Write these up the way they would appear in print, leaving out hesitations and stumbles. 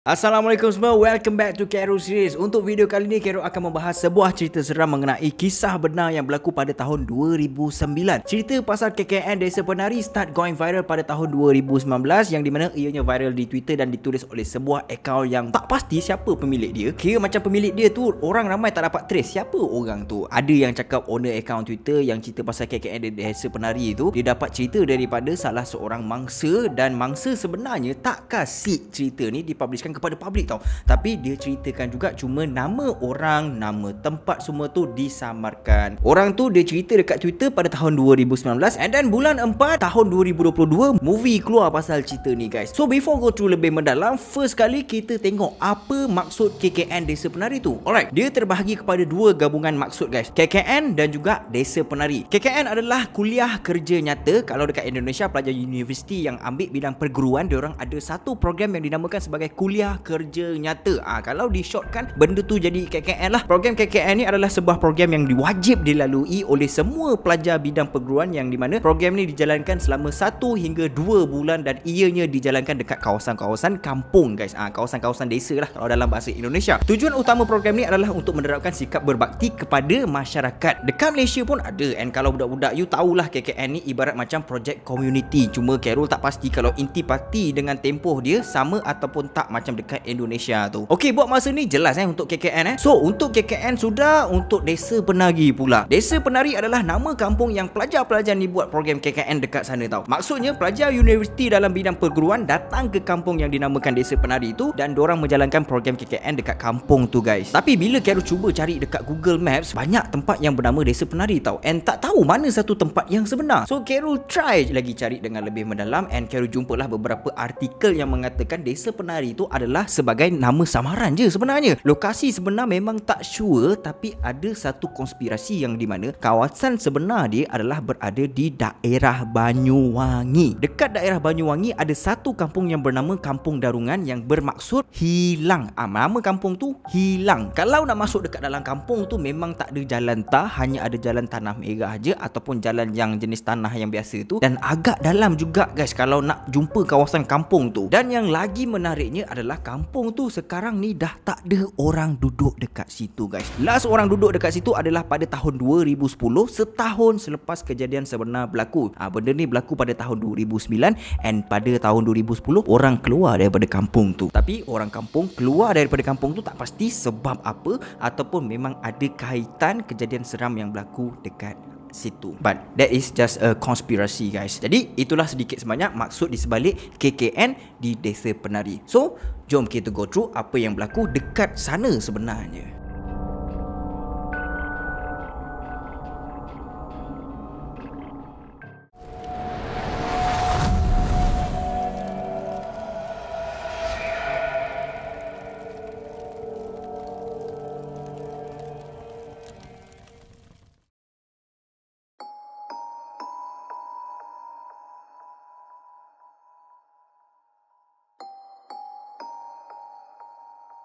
Assalamualaikum semua, welcome back to Carol Series. Untuk video kali ini, Carol akan membahas sebuah cerita seram mengenai kisah benar yang berlaku pada tahun 2009. Cerita pasal KKN Desa Penari start going viral pada tahun 2019, yang dimana ianya viral di Twitter dan ditulis oleh sebuah akaun yang tak pasti siapa pemilik dia. Kira macam pemilik dia tu, orang ramai tak dapat trace siapa orang tu. Ada yang cakap owner akaun Twitter yang cerita pasal KKN Desa Penari tu, dia dapat cerita daripada salah seorang mangsa, dan mangsa sebenarnya tak kasih cerita ni dipublishkan kepada publik tau. Tapi dia ceritakan juga cuma nama orang, nama tempat semua tu disamarkan. Orang tu dia cerita dekat Twitter pada tahun 2019, and then bulan 4 tahun 2022 movie keluar pasal cerita ni guys. So before go through lebih mendalam, first kali kita tengok apa maksud KKN Desa Penari tu. Alright, dia terbahagi kepada dua gabungan maksud guys, KKN dan juga Desa Penari. KKN adalah kuliah kerja nyata. Kalau dekat Indonesia, pelajar universiti yang ambil bidang perguruan, diorang ada satu program yang dinamakan sebagai kuliah kerja nyata. Kalau di shortkan, benda tu jadi KKN lah. Program KKN ni adalah sebuah program yang diwajib dilalui oleh semua pelajar bidang perguruan, yang di mana program ni dijalankan selama 1 hingga 2 bulan dan ianya dijalankan dekat kawasan-kawasan kampung guys. Kawasan-kawasan desa lah kalau dalam bahasa Indonesia. Tujuan utama program ni adalah untuk menerapkan sikap berbakti kepada masyarakat. Dekat Malaysia pun ada, and kalau budak-budak you tahulah KKN ni ibarat macam projek community. Cuma Carol tak pasti kalau intipati dengan tempoh dia sama ataupun tak macam dekat Indonesia tu. Okey, buat masa ni jelas untuk KKN. So untuk KKN sudah, untuk Desa Penari pula. Desa Penari adalah nama kampung yang pelajar-pelajar ni buat program KKN dekat sana tau. Maksudnya pelajar universiti dalam bidang perguruan datang ke kampung yang dinamakan Desa Penari tu, dan diorang menjalankan program KKN dekat kampung tu guys. Tapi bila Carol cuba cari dekat Google Maps, banyak tempat yang bernama Desa Penari tau, and tak tahu mana satu tempat yang sebenar. So Carol try lagi cari dengan lebih mendalam, and Carol jumpalah beberapa artikel yang mengatakan Desa Penari tu adalah sebagai nama samaran je sebenarnya. Lokasi sebenar memang tak sure, tapi ada satu konspirasi yang di mana kawasan sebenar dia adalah berada di daerah Banyuwangi. Dekat daerah Banyuwangi ada satu kampung yang bernama Kampung Darungan yang bermaksud hilang. Nama kampung tu hilang. Kalau nak masuk dekat dalam kampung tu memang tak ada jalan tar, hanya ada jalan tanah merah je ataupun jalan yang jenis tanah yang biasa tu, dan agak dalam juga guys kalau nak jumpa kawasan kampung tu. Dan yang lagi menariknya adalah kampung tu sekarang ni dah tak ada orang duduk dekat situ guys. Last orang duduk dekat situ adalah pada tahun 2010, setahun selepas kejadian sebenar berlaku. Benda ni berlaku pada tahun 2009, and pada tahun 2010 orang keluar daripada kampung tu. Tapi orang kampung keluar daripada kampung tu tak pasti sebab apa, ataupun memang ada kaitan kejadian seram yang berlaku dekat situ. But that is just a conspiracy guys. Jadi itulah sedikit sebanyak maksud di sebalik KKN di Desa Penari. So jom kita go through apa yang berlaku dekat sana sebenarnya.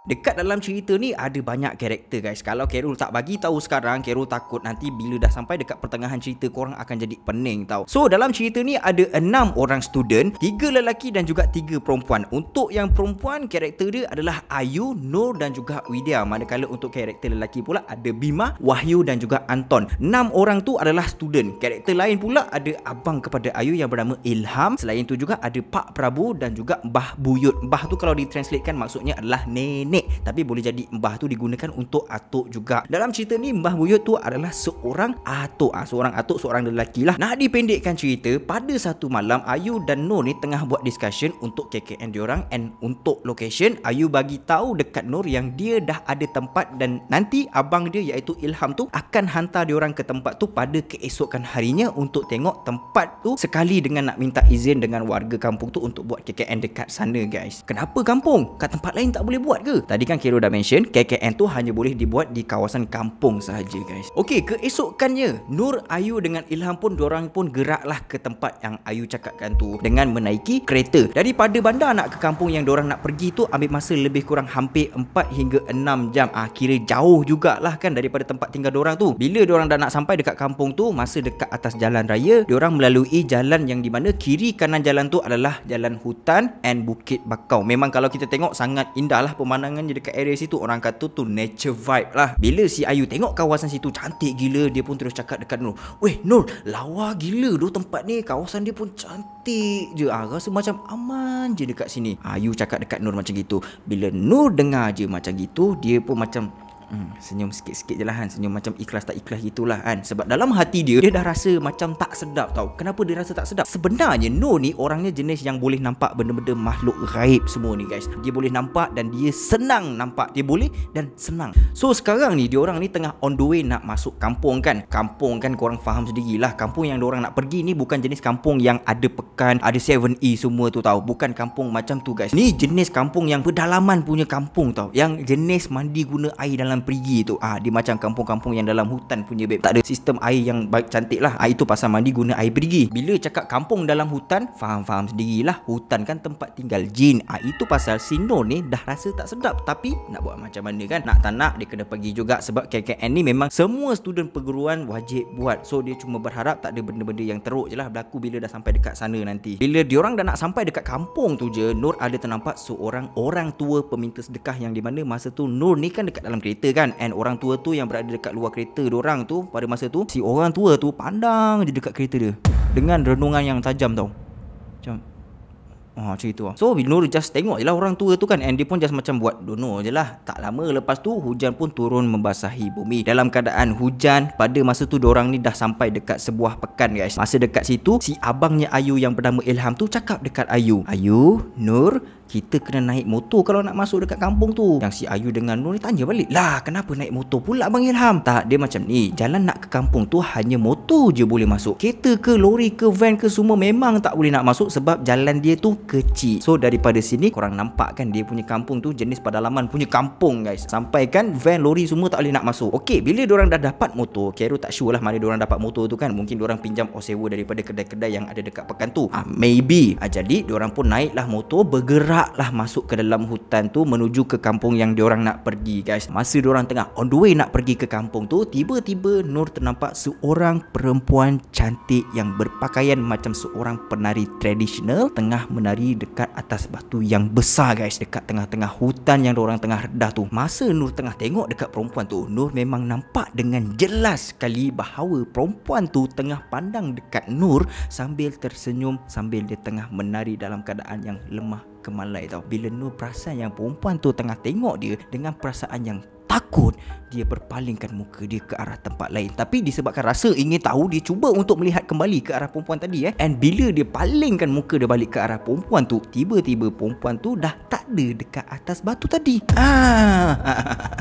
Dekat dalam cerita ni ada banyak karakter guys. Kalau Carol tak bagi tahu sekarang, Carol takut nanti bila dah sampai dekat pertengahan cerita korang akan jadi pening tau. So dalam cerita ni ada 6 orang student, 3 lelaki dan juga 3 perempuan. Untuk yang perempuan, karakter dia adalah Ayu, Nur dan juga Widya. Manakala untuk karakter lelaki pula ada Bima, Wahyu dan juga Anton. 6 orang tu adalah student. Karakter lain pula ada abang kepada Ayu yang bernama Ilham. Selain tu juga ada Pak Prabu dan juga Mbah Buyut. Mbah tu kalau ditranslatekan maksudnya adalah nenek, tapi boleh jadi mbah tu digunakan untuk atuk juga. Dalam cerita ni Mbah Buyut tu adalah seorang atuk. Seorang atuk, seorang lelaki lah. Nak dipendekkan cerita, pada satu malam Ayu dan Nur ni tengah buat discussion untuk KKN diorang, and untuk location Ayu bagi tahu dekat Nur yang dia dah ada tempat, dan nanti abang dia iaitu Ilham tu akan hantar diorang ke tempat tu pada keesokan harinya untuk tengok tempat tu, sekali dengan nak minta izin dengan warga kampung tu untuk buat KKN dekat sana guys. Kenapa kampung? Kat tempat lain tak boleh buat ke? Tadi kan Kero dah mention KKN tu hanya boleh dibuat di kawasan kampung sahaja guys. Okey, keesokannya Nur, Ayu dengan Ilham pun diorang pun geraklah ke tempat yang Ayu cakapkan tu dengan menaiki kereta. Daripada bandar nak ke kampung yang diorang nak pergi tu ambil masa lebih kurang hampir 4 hingga 6 jam. Kira jauh jugalah kan daripada tempat tinggal diorang tu. Bila diorang dah nak sampai dekat kampung tu, masa dekat atas jalan raya, diorang melalui jalan yang di mana kiri kanan jalan tu adalah jalan hutan and Bukit Bakau. Memang kalau kita tengok sangat indah lah pemandangan dekat area situ. Orang kata tu nature vibe lah. Bila si Ayu tengok kawasan situ cantik gila, dia pun terus cakap dekat Nur, "Weh Nur, lawa gila doh tempat ni, kawasan dia pun cantik je. Rasa macam aman je dekat sini." Ayu cakap dekat Nur macam gitu. Bila Nur dengar je macam gitu, dia pun macam senyum sikit-sikit je lah kan. Senyum macam ikhlas tak ikhlas gitulah kan. Sebab dalam hati dia dah rasa macam tak sedap tau. Kenapa dia rasa tak sedap? Sebenarnya Nur ni orangnya jenis yang boleh nampak benda-benda makhluk gaib semua ni guys. Dia boleh nampak dan dia senang nampak. Dia boleh dan senang. So sekarang ni diorang ni tengah on the way nak masuk kampung kan. Kampung kan korang faham sendirilah. Kampung yang diorang nak pergi ni bukan jenis kampung yang ada pekan, ada 7E semua tu tau. Bukan kampung macam tu guys. Ni jenis kampung yang pedalaman punya kampung tau. Yang jenis mandi guna air dalam perigi tu. Dia macam kampung-kampung yang dalam hutan punya babe. Tak ada sistem air yang baik cantik lah. Itu pasal mandi guna air perigi. Bila cakap kampung dalam hutan, faham-faham sendirilah. Hutan kan tempat tinggal jin. Itu pasal si Nur ni dah rasa tak sedap. Tapi nak buat macam mana kan? Nak tak nak dia kena pergi juga. Sebab KKN ni memang semua student perguruan wajib buat. So dia cuma berharap tak ada benda-benda yang teruk je lah berlaku bila dah sampai dekat sana nanti. Bila diorang dah nak sampai dekat kampung tu je, Nur ada ternampak seorang orang tua peminta sedekah yang di mana masa tu Nur ni kan dekat dalam kereta kan, and orang tua tu yang berada dekat luar kereta diorang tu pada masa tu, si orang tua tu pandang je dekat kereta dia dengan renungan yang tajam tau. Macam macam itu lah. So Nur just tengok je lah orang tua tu kan, and dia pun just macam buat dono je lah. Tak lama lepas tu hujan pun turun membasahi bumi. Dalam keadaan hujan, pada masa tu diorang ni dah sampai dekat sebuah pekan guys. Masa dekat situ, si abangnya Ayu yang bernama Ilham tu cakap dekat Ayu, "Ayu, Nur, kita kena naik motor kalau nak masuk dekat kampung tu." Yang si Ayu dengan Nur ni tanya balik, "Lah, kenapa naik motor pula Abang Ilham?" Tak, dia macam ni, jalan nak ke kampung tu hanya motor je boleh masuk. Kereta ke lori ke van ke semua memang tak boleh nak masuk sebab jalan dia tu kecil. So daripada sini korang nampak kan dia punya kampung tu jenis pedalaman punya kampung guys. Sampai kan van, lori semua tak boleh nak masuk. Okey, bila diorang dah dapat motor, Kero tak sure lah mana diorang dapat motor tu kan. Mungkin diorang pinjam or sewa daripada kedai-kedai yang ada dekat pekan tu. Maybe. Jadi diorang pun naiklah motor, bergeraklah masuk ke dalam hutan tu menuju ke kampung yang diorang nak pergi guys. Masa diorang tengah on the way nak pergi ke kampung tu, tiba-tiba Nur ternampak seorang perempuan cantik yang berpakaian macam seorang penari tradisional tengah menari dekat atas batu yang besar guys, dekat tengah-tengah hutan yang diorang tengah redah tu. Masa Nur tengah tengok dekat perempuan tu, Nur memang nampak dengan jelas sekali bahawa perempuan tu tengah pandang dekat Nur sambil tersenyum, sambil dia tengah menari dalam keadaan yang lemah kemalai tau. Bila Nur perasan yang perempuan tu tengah tengok dia dengan perasaan yang takut, dia berpalingkan muka dia ke arah tempat lain. Tapi disebabkan rasa ingin tahu, dia cuba untuk melihat kembali ke arah perempuan tadi And bila dia palingkan muka dia balik ke arah perempuan tu, tiba-tiba perempuan tu dah tak ada dekat atas batu tadi.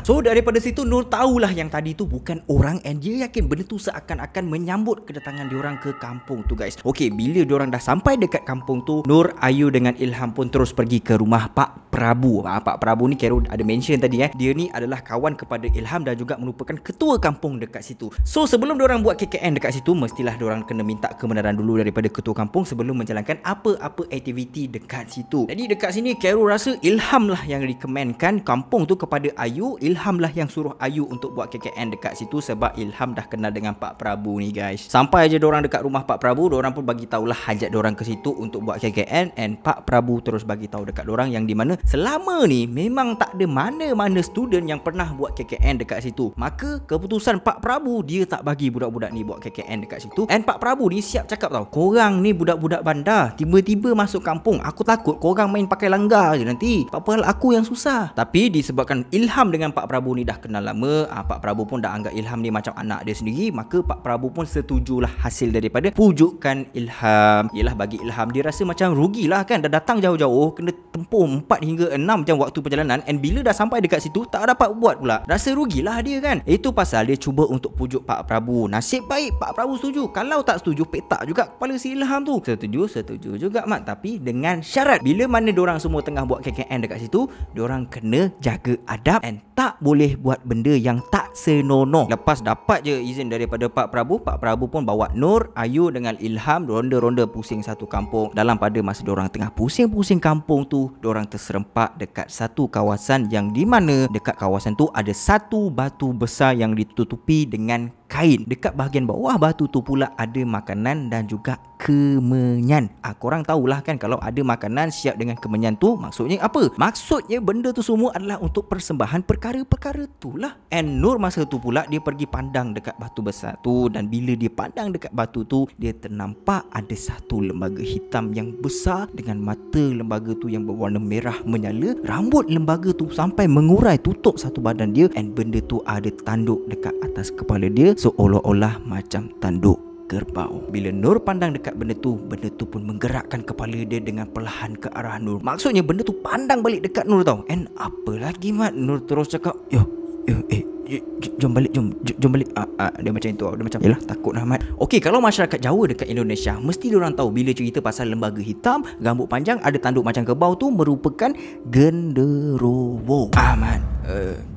So daripada situ Nur tahulah yang tadi tu bukan orang, and dia yakin benda tu seakan-akan menyambut kedatangan diorang ke kampung tu guys. Okey, bila diorang dah sampai dekat kampung tu, Nur, Ayu dengan Ilham pun terus pergi ke rumah Pak Prabu. Pak Prabu ni Kero ada mention tadi Dia ni adalah kawan kepada Ilham dan juga merupakan ketua kampung dekat situ. So sebelum diorang buat KKN dekat situ, mestilah diorang kena minta kebenaran dulu daripada ketua kampung sebelum menjalankan apa-apa aktiviti dekat situ. Jadi dekat sini Kero rasa Ilham lah yang recommendkan kampung tu kepada Ayu. Ilham lah yang suruh Ayu untuk buat KKN dekat situ sebab Ilham dah kenal dengan Pak Prabu ni guys. Sampai je diorang dekat rumah Pak Prabu, diorang pun bagi tahulah hajat diorang ke situ untuk buat KKN, and Pak Prabu terus bagi tahu dekat diorang yang di mana selama ni memang tak ada mana-mana student yang pernah buat KKN dekat situ. Maka keputusan Pak Prabu, dia tak bagi budak-budak ni buat KKN dekat situ. And Pak Prabu ni siap cakap tau, korang ni budak-budak bandar tiba-tiba masuk kampung, aku takut korang main pakai langgar je nanti, apa hal aku yang susah. Tapi disebabkan Ilham dengan Pak Prabu ni dah kenal lama, Pak Prabu pun dah anggap Ilham ni macam anak dia sendiri. Maka Pak Prabu pun setujulah hasil daripada pujukan Ilham. Yelah, bagi Ilham dia rasa macam rugilah kan, dah datang jauh-jauh kena tempuh 4 hingga 6 jam waktu perjalanan, and bila dah sampai dekat situ tak dapat buat buat pula. Rasa rugilah dia kan. Itu pasal dia cuba untuk pujuk Pak Prabu. Nasib baik Pak Prabu setuju. Kalau tak setuju, petak juga kepala si Ilham tu. Setuju juga mat, tapi dengan syarat bila mana diorang semua tengah buat KKN dekat situ, diorang kena jaga adab and tak boleh buat benda yang tak senonoh. Lepas dapat je izin daripada Pak Prabu pun bawa Nur, Ayu dengan Ilham ronda-ronda pusing satu kampung. Dalam pada masa diorang tengah pusing-pusing kampung tu, diorang terserempak dekat satu kawasan yang di mana dekat kawasan tu ada satu batu besar yang ditutupi dengan kain. Dekat bahagian bawah batu tu pula ada makanan dan juga kemenyan. Korang tahulah kan, kalau ada makanan siap dengan kemenyan tu maksudnya apa? Maksudnya benda tu semua adalah untuk persembahan perkara-perkara tu lah. And Nur masa tu pula dia pergi pandang dekat batu besar tu, dan bila dia pandang dekat batu tu, dia ternampak ada satu lembaga hitam yang besar dengan mata lembaga tu yang berwarna merah menyala. Rambut lembaga tu sampai mengurai tutup satu badan dia, and benda tu ada tanduk dekat atas kepala dia seolah-olah macam tanduk kerbau. Bila Nur pandang dekat benda tu pun menggerakkan kepala dia dengan perlahan ke arah Nur. Maksudnya benda tu pandang balik dekat Nur tau. And apa lagi mat? Nur terus cakap, jom balik. Dia macam itu. Dia macam, yelah takut lah mat. Okey, kalau masyarakat Jawa dekat Indonesia, mesti diorang tahu bila cerita pasal lembaga hitam, rambut panjang, ada tanduk macam kerbau tu merupakan genderuwo. Mat,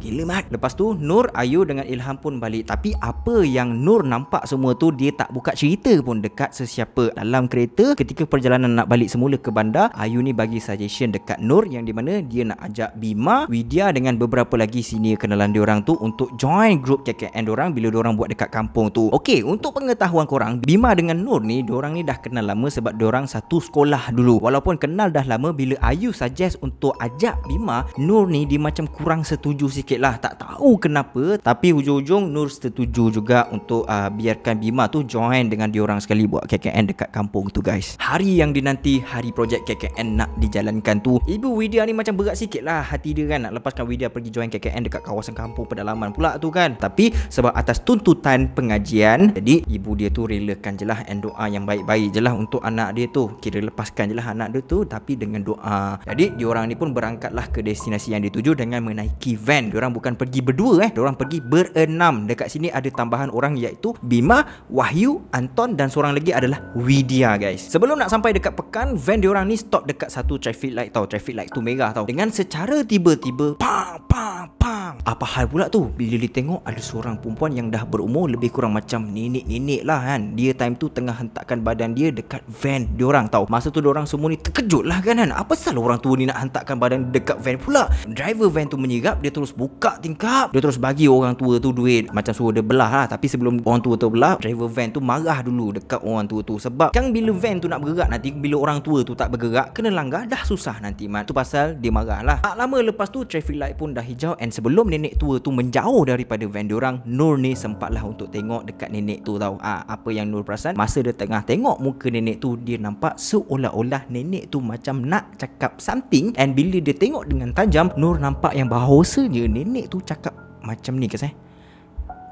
gila mat. Lepas tu Nur, Ayu dengan Ilham pun balik. Tapi apa yang Nur nampak semua tu, dia tak buka cerita pun dekat sesiapa. Dalam kereta ketika perjalanan nak balik semula ke bandar, Ayu ni bagi suggestion dekat Nur yang di mana dia nak ajak Bima, Widya dengan beberapa lagi senior kenalan diorang tu untuk join grup KKN diorang bila diorang buat dekat kampung tu. Okey, untuk pengetahuan korang, Bima dengan Nur ni diorang ni dah kenal lama sebab diorang satu sekolah dulu. Walaupun kenal dah lama, bila Ayu suggest untuk ajak Bima, Nur ni dia macam kurang setuju sikit lah. Tak tahu kenapa, tapi hujung-hujung Nur setuju juga untuk biarkan Bima tu join dengan diorang sekali buat KKN dekat kampung tu guys. Hari yang dinanti, hari projek KKN nak dijalankan tu, Ibu Widya ni macam berat sikit lah hati dia kan, nak lepaskan Widya pergi join KKN dekat kawasan kampung pedalaman pula tu kan. Tapi sebab atas tuntutan pengajian, jadi ibu dia tu relakan je lah, and doa yang baik-baik je lah untuk anak dia tu. Kira lepaskan je lah anak dia tu, tapi dengan doa. Jadi diorang ni pun berangkatlah ke destinasi yang dituju dengan menaiki van. Diorang bukan pergi berdua diorang pergi berenam. Dekat sini ada tambahan orang iaitu Bima, Wahyu, Anton dan seorang lagi adalah Widya guys. Sebelum nak sampai dekat Pekan, van diorang ni stop dekat satu traffic light tau. Traffic light tu merah tau. Dengan secara tiba-tiba, pang. Apa hal pula tu? Bila dia tengok ada seorang perempuan yang dah berumur lebih kurang macam nenek-nenek lah kan. Dia time tu tengah hentakkan badan dia dekat van diorang tau. Masa tu diorang semua ni terkejut lah kan. Apa salah orang tua ni nak hentakkan badan dekat van pula? Driver van tu menyerap, dia terus buka tingkap, dia terus bagi orang tua tu duit, macam suruh dia belah lah. Tapi sebelum orang tua tu belah, driver van tu marah dulu dekat orang tua tu. Sebab kan bila van tu nak bergerak, nanti bila orang tua tu tak bergerak, kena langgar, dah susah nanti mat. Tu pasal dia marah lah. Tak lama lepas tu traffic light pun dah hijau, and sebelum nenek tua tu menjauh daripada van diorang, Nur ni sempatlah untuk tengok dekat nenek tu tau. Apa yang Nur perasan masa dia tengah tengok muka nenek tu, dia nampak seolah-olah nenek tu macam nak cakap something, and bila dia tengok dengan tajam, Nur nampak yang bahawasanya nenek tu cakap macam ni guys,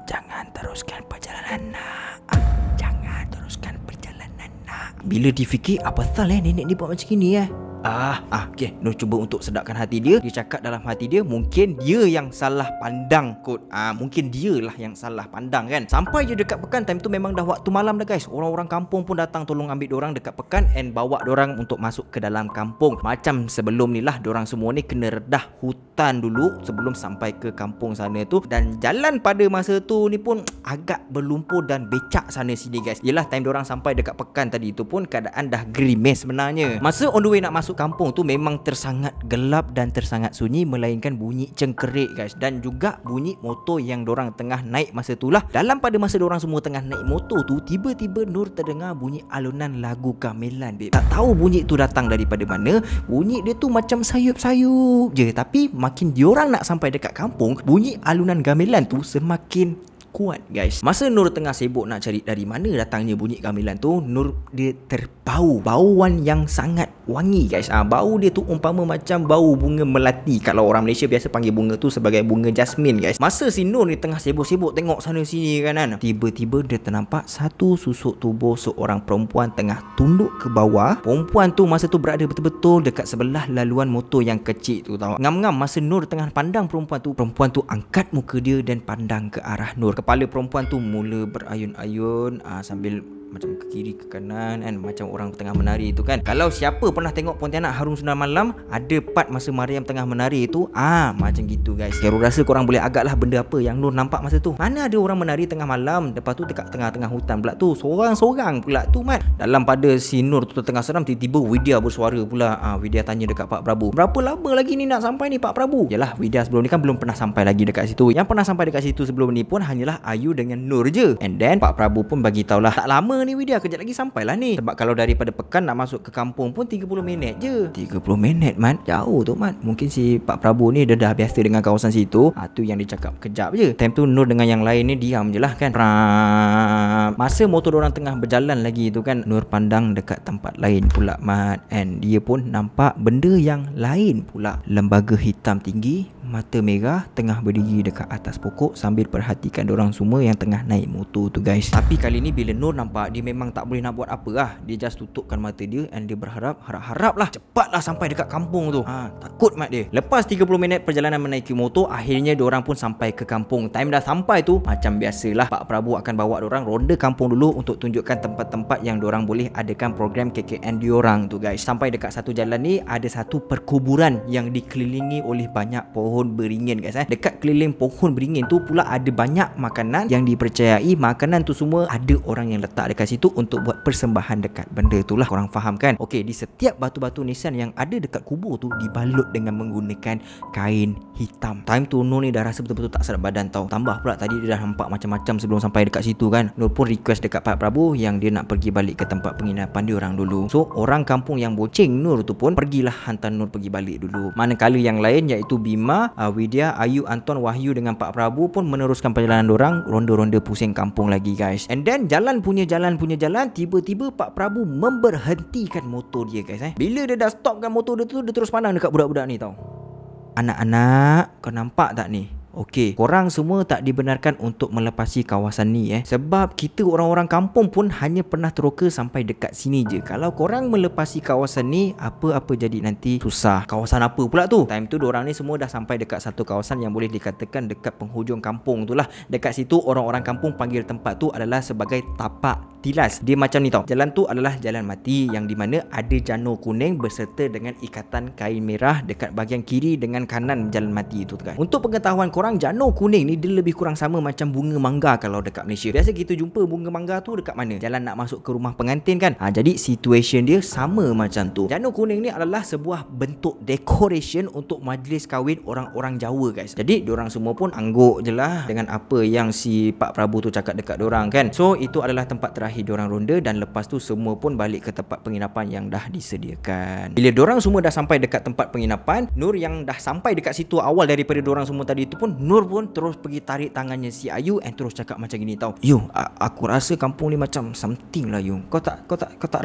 jangan teruskan perjalanan nak. Jangan teruskan perjalanan nak. Bila difikir, apa salah nenek ni buat macam ni okay. Nur cuba untuk sedapkan hati dia. Dia cakap dalam hati dia, mungkin dia yang salah pandang kot. Mungkin dia lah yang salah pandang kan. Sampai je dekat Pekan, time tu memang dah waktu malam dah guys. Orang-orang kampung pun datang tolong ambil diorang dekat Pekan and bawa diorang untuk masuk ke dalam kampung. Macam sebelum ni lah, diorang semua ni kena redah hutan dulu sebelum sampai ke kampung sana tu. Dan jalan pada masa tu ni pun agak berlumpur dan becak sana sini guys. Yelah, time diorang sampai dekat Pekan tadi tu pun keadaan dah gerimis sebenarnya. Masa on the way nak masuk kampung tu memang tersangat gelap dan tersangat sunyi, melainkan bunyi cengkerik guys, dan juga bunyi motor yang dorang tengah naik masa tu lah. Dalam pada masa dorang semua tengah naik motor tu, tiba-tiba Nur terdengar bunyi alunan lagu gamelan babe. Tak tahu bunyi tu datang daripada mana. Bunyi dia tu macam sayup-sayup je, tapi makin diorang nak sampai dekat kampung, bunyi alunan gamelan tu semakin kuat guys. Masa Nur tengah sibuk nak cari dari mana datangnya bunyi gamelan tu, Nur dia terbau bauan yang sangat wangi guys. Bau dia tu umpama macam bau bunga melati. Kalau orang Malaysia biasa panggil bunga tu sebagai bunga jasmin guys. Masa si Nur ni tengah sibuk-sibuk tengok sana sini kan, tiba-tiba dia ternampak satu susuk tubuh seorang perempuan tengah tunduk ke bawah. Perempuan tu masa tu berada betul-betul dekat sebelah laluan motor yang kecil tu tau. Ngam-ngam masa Nur tengah pandang perempuan tu angkat muka dia dan pandang ke arah Nur. Kepala perempuan tu mula berayun-ayun sambil macam ke kiri ke kanan kan, macam orang tengah menari tu kan. Kalau siapa pernah tengok Pontianak Harum Sundar Malam, ada part masa Mariam tengah menari tu, macam gitu guys. Kero rasa korang boleh agaklah benda apa yang Nur nampak masa tu. Mana ada orang menari tengah malam, lepas tu dekat tengah-tengah hutan pula tu, sorang-sorang pula tu mat. Dalam pada si Nur tu tengah seram, tiba-tiba Widya bersuara pula. Widya tanya dekat Pak Prabu, berapa lama lagi ni nak sampai ni Pak Prabu? Yalah, Widya sebelum ni kan belum pernah sampai lagi dekat situ. Yang pernah sampai dekat situ sebelum ni pun hanyalah Ayu dengan Nur je. And then Pak Prabu pun bagi tahulah, tak lama ni Widya, kejap lagi sampailah ni. Sebab kalau daripada Pekan nak masuk ke kampung pun 30 minit je. 30 minit mat, jauh tu mat. Mungkin si Pak Prabu ni dia dah biasa dengan kawasan situ. Tu yang dia cakap kejap je. Time tu Nur dengan yang lain ni diam je lah kan. Masa motor orang tengah berjalan lagi tu kan, Nur pandang dekat tempat lain pula mat. And dia pun nampak benda yang lain pula. Lembaga hitam tinggi, mata merah, tengah berdiri dekat atas pokok sambil perhatikan dorang semua yang tengah naik motor tu guys. Tapi kali ni bila Nur nampak, dia memang tak boleh nak buat apa lah. Dia just tutupkan mata dia and dia harap lah cepatlah sampai dekat kampung tu. Takut mat dia. Lepas 30 minit perjalanan menaiki motor, akhirnya dorang pun sampai ke kampung. Time dah sampai tu, macam biasalah Pak Prabu akan bawa dorang ronda kampung dulu untuk tunjukkan tempat-tempat yang dorang boleh adakan program KKN diorang tu guys. Sampai dekat satu jalan ni, ada satu perkuburan yang dikelilingi oleh banyak pohon beringin guys. Dekat keliling pohon beringin tu pula ada banyak makanan yang dipercayai makanan tu semua ada orang yang letak dekat situ untuk buat persembahan dekat benda tu lah. Korang faham kan? Okey, di setiap batu-batu nisan yang ada dekat kubur tu dibalut dengan menggunakan kain hitam. Time tu Nur ni dah rasa betul-betul tak sedap badan tau. Tambah pula tadi dia dah nampak macam-macam sebelum sampai dekat situ kan. Nur pun request dekat Pak Prabu yang dia nak pergi balik ke tempat penginapan dia orang dulu. So orang kampung yang boceng Nur tu pun pergilah hantar Nur pergi balik dulu. Manakala yang lain iaitu Bima, Widya, Ayu, Anton, Wahyu dengan Pak Prabu pun meneruskan perjalanan dorang ronda-ronda pusing kampung lagi guys. And then jalan punya jalan, tiba-tiba Pak Prabu memberhentikan motor dia guys. Bila dia dah stopkan motor dia tu, dia terus pandang dekat budak-budak ni tau. Anak-anak, kau nampak tak ni? Okey, korang semua tak dibenarkan untuk melepasi kawasan ni sebab kita orang-orang kampung pun hanya pernah teroka sampai dekat sini je. Kalau korang melepasi kawasan ni, apa-apa jadi nanti susah. Kawasan apa pula tu? Time tu dorang ni semua dah sampai dekat satu kawasan yang boleh dikatakan dekat penghujung kampung tu lah. Dekat situ orang-orang kampung panggil tempat tu adalah sebagai tapak tilas. Dia macam ni tau. Jalan tu adalah jalan mati yang di mana ada janur kuning berserta dengan ikatan kain merah dekat bahagian kiri dengan kanan jalan mati tu guys. Untuk pengetahuan korang, janur kuning ni dia lebih kurang sama macam bunga mangga kalau dekat Malaysia. Biasa kita jumpa bunga mangga tu dekat mana? Jalan nak masuk ke rumah pengantin kan? Jadi situation dia sama macam tu. Janur kuning ni adalah sebuah bentuk decoration untuk majlis kahwin orang-orang Jawa guys. Jadi diorang semua pun angguk je lah dengan apa yang si Pak Prabu tu cakap dekat diorang kan. So itu adalah tempat terakhir diorang ronda dan lepas tu semua pun balik ke tempat penginapan yang dah disediakan. Bila diorang semua dah sampai dekat tempat penginapan, Nur yang dah sampai dekat situ awal daripada diorang semua tadi tu pun, Nur pun terus pergi tarik tangannya si Ayu and terus cakap macam gini tau. Yu, aku rasa kampung ni macam something lah Yu. Kau tak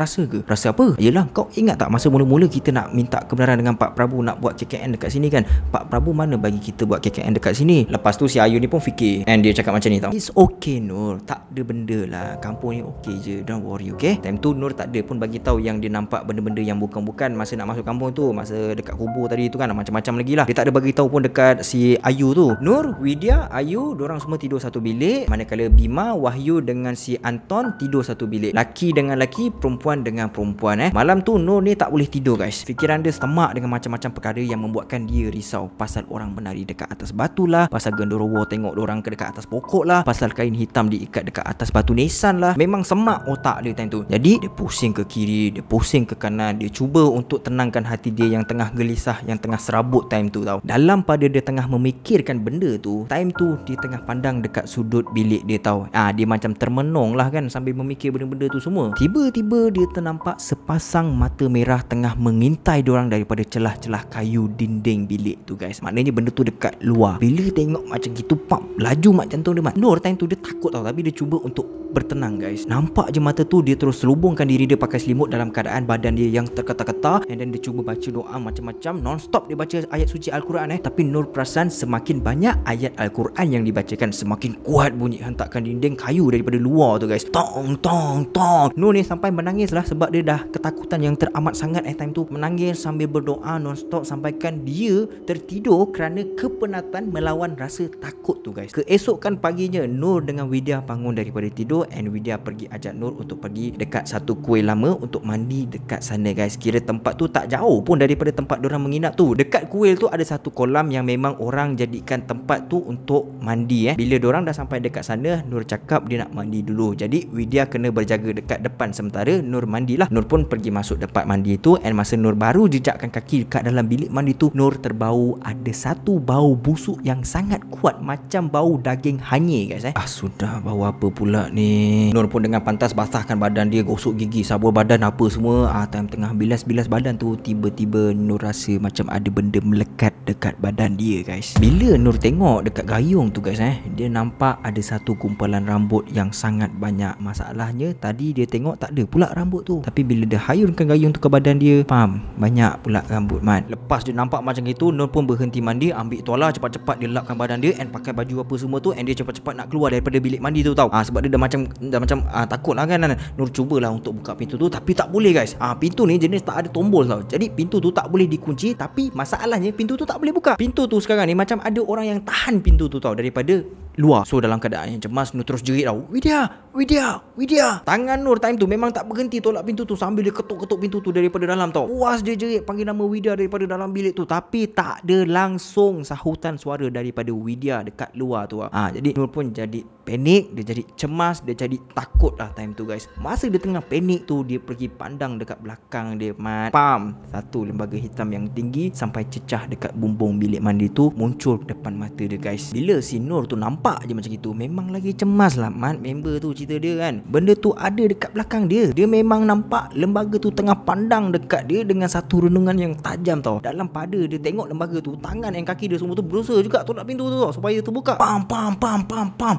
rasa ke? Rasa apa? Yelah, kau ingat tak masa mula-mula kita nak minta kebenaran dengan Pak Prabu nak buat KKN dekat sini kan? Pak Prabu mana bagi kita buat KKN dekat sini? Lepas tu si Ayu ni pun fikir and dia cakap macam ni tau. It's okay Nur, tak ada benda lah. Kampung ni okay je, don't worry okay? Time tu Nur tak ada pun bagi tahu yang dia nampak benda-benda yang bukan-bukan masa nak masuk kampung tu, masa dekat kubur tadi tu kan, macam-macam lagi lah. Dia tak ada bagi tahu pun dekat si Ayu tu. Nur, Widya, Ayu, dorang semua tidur satu bilik. Manakala Bima, Wahyu dengan si Anton tidur satu bilik. Laki dengan laki, perempuan dengan perempuan Malam tu Nur ni tak boleh tidur guys. Fikiran dia setemak dengan macam-macam perkara yang membuatkan dia risau. Pasal orang menari dekat atas batu lah, pasal genderuwo tengok dorang ke dekat atas pokok lah, pasal kain hitam diikat dekat atas batu nisan lah. Memang memang semak otak dia time tu. Jadi dia pusing ke kiri, dia pusing ke kanan, dia cuba untuk tenangkan hati dia yang tengah gelisah, yang tengah serabut time tu tau. Dalam pada dia tengah memikirkan benda tu, time tu dia tengah pandang dekat sudut bilik dia tau. Dia macam termenung lah kan sambil memikir benda-benda tu semua. Tiba-tiba dia ternampak sepasang mata merah tengah mengintai diorang daripada celah-celah kayu dinding bilik tu guys. Maknanya benda tu dekat luar. Bila tengok macam gitu, laju mak jantung dia mat. Nur time tu dia takut tau, tapi dia cuba untuk bertenang guys. Nampak je mata tu dia terus selubungkan diri dia pakai selimut dalam keadaan badan dia yang terketar-ketar, and then dia cuba baca doa macam-macam non-stop. Dia baca ayat suci Al-Quran tapi Nur perasan semakin banyak ayat Al-Quran yang dibacakan, semakin kuat bunyi hentakan dinding kayu daripada luar tu guys. Tong tong tong. Nur ni sampai menangis lah sebab dia dah ketakutan yang teramat sangat time tu. Menangis sambil berdoa non-stop sampaikan dia tertidur kerana kepenatan melawan rasa takut tu guys. Keesokan paginya Nur dengan Widya bangun daripada tidur, and Widya pergi ajak Nur untuk pergi dekat satu kuil lama untuk mandi dekat sana guys. Kira tempat tu tak jauh pun daripada tempat diorang menginap tu. Dekat kuil tu ada satu kolam yang memang orang jadikan tempat tu untuk mandi. Bila diorang dah sampai dekat sana, Nur cakap dia nak mandi dulu. Jadi Widya kena berjaga dekat depan sementara Nur mandilah. Nur pun pergi masuk tempat mandi tu, and masa Nur baru jejakkan kaki dekat dalam bilik mandi tu, Nur terbau ada satu bau busuk yang sangat kuat macam bau daging hanyir guys. Sudah, bau apa pula ni? Nur pun dengan pantas basahkan badan dia, gosok gigi, sabun badan apa semua. Time tengah bilas-bilas badan tu, tiba-tiba Nur rasa macam ada benda melekat dekat badan dia guys. Bila Nur tengok dekat gayung tu guys, dia nampak ada satu gumpalan rambut yang sangat banyak. Masalahnya tadi dia tengok tak ada pula rambut tu, tapi bila dia hayunkan gayung tu ke badan dia, banyak pula rambut mat. Lepas dia nampak macam itu, Nur pun berhenti mandi, ambil tuala, cepat-cepat dia lapkan badan dia, and pakai baju apa semua tu, and dia cepat-cepat nak keluar daripada bilik mandi tu tau. Sebab dia dah macam takut lah kan. Nur cubalah untuk buka pintu tu, tapi tak boleh guys. Pintu ni jenis tak ada tombol tau. Jadi pintu tu tak boleh dikunci, tapi masalahnya pintu tu tak boleh buka. Pintu tu sekarang ni macam ada orang yang tahan pintu tu tau daripada luar. So dalam keadaan yang cemas, Nur terus jerit tau, Widya. Tangan Nur time tu memang tak berhenti tolak pintu tu sambil dia ketuk-ketuk pintu tu daripada dalam tau. Puas dia jerit panggil nama Widya daripada dalam bilik tu, tapi tak ada langsung sahutan suara daripada Widya dekat luar tu. Jadi Nur pun jadi panik, dia jadi cemas, dia jadi takut lah time tu guys. Masa dia tengah panik tu, dia pergi pandang dekat belakang dia mat. Satu lembaga hitam yang tinggi sampai cecah dekat bumbung bilik mandi tu muncul depan mata dia guys. Bila si Nur tu nampak je macam itu, memang lagi cemas lah mat. Member tu cerita dia kan, benda tu ada dekat belakang dia. Dia memang nampak lembaga tu tengah pandang dekat dia dengan satu renungan yang tajam tau. Dalam pada dia tengok lembaga tu, tangan dan kaki dia semua tu berusaha juga tolak pintu tu tau, supaya terbuka.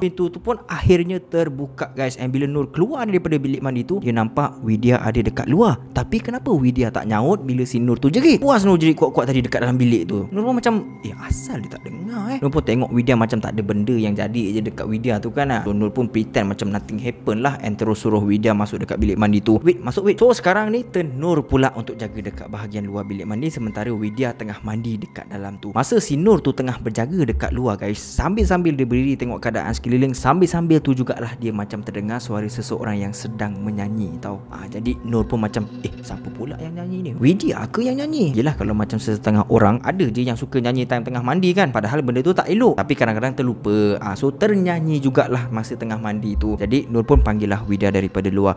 Pintu tu pun akhirnya terbuka guys. And bila Nur keluar daripada bilik mandi tu, dia nampak Widya ada dekat luar. Tapi kenapa Widya tak nyaut bila si Nur tu jerit? Puas Nur jerit kuat-kuat tadi dekat dalam bilik tu. Nur pun macam asal dia tak dengar. Nur pun tengok Widya macam tak ada benda yang jadi je dekat Widya tu kan. So Nur pun pretend macam nothing happen lah, and terus suruh Widya masuk dekat bilik mandi tu. Masuk. So sekarang ni turn Nur pula untuk jaga dekat bahagian luar bilik mandi, sementara Widya tengah mandi dekat dalam tu. Masa si Nur tu tengah berjaga dekat luar guys, sambil-sambil dia berdiri tengok keadaan sekeliling, sambil-sambil tu jugalah dia macam terdengar suara seseorang yang sedang menyanyi tau. Jadi Nur pun macam siapa pula yang nyanyi ni? Widya ke yang nyanyi? Yelah, kalau macam setengah orang ada je yang suka nyanyi time tengah mandi kan, padahal benda tu tak elok, tapi kadang-kadang terlupa. So ternyanyi jugalah masa tengah mandi tu. Jadi Nur pun panggil lah Widya daripada luar.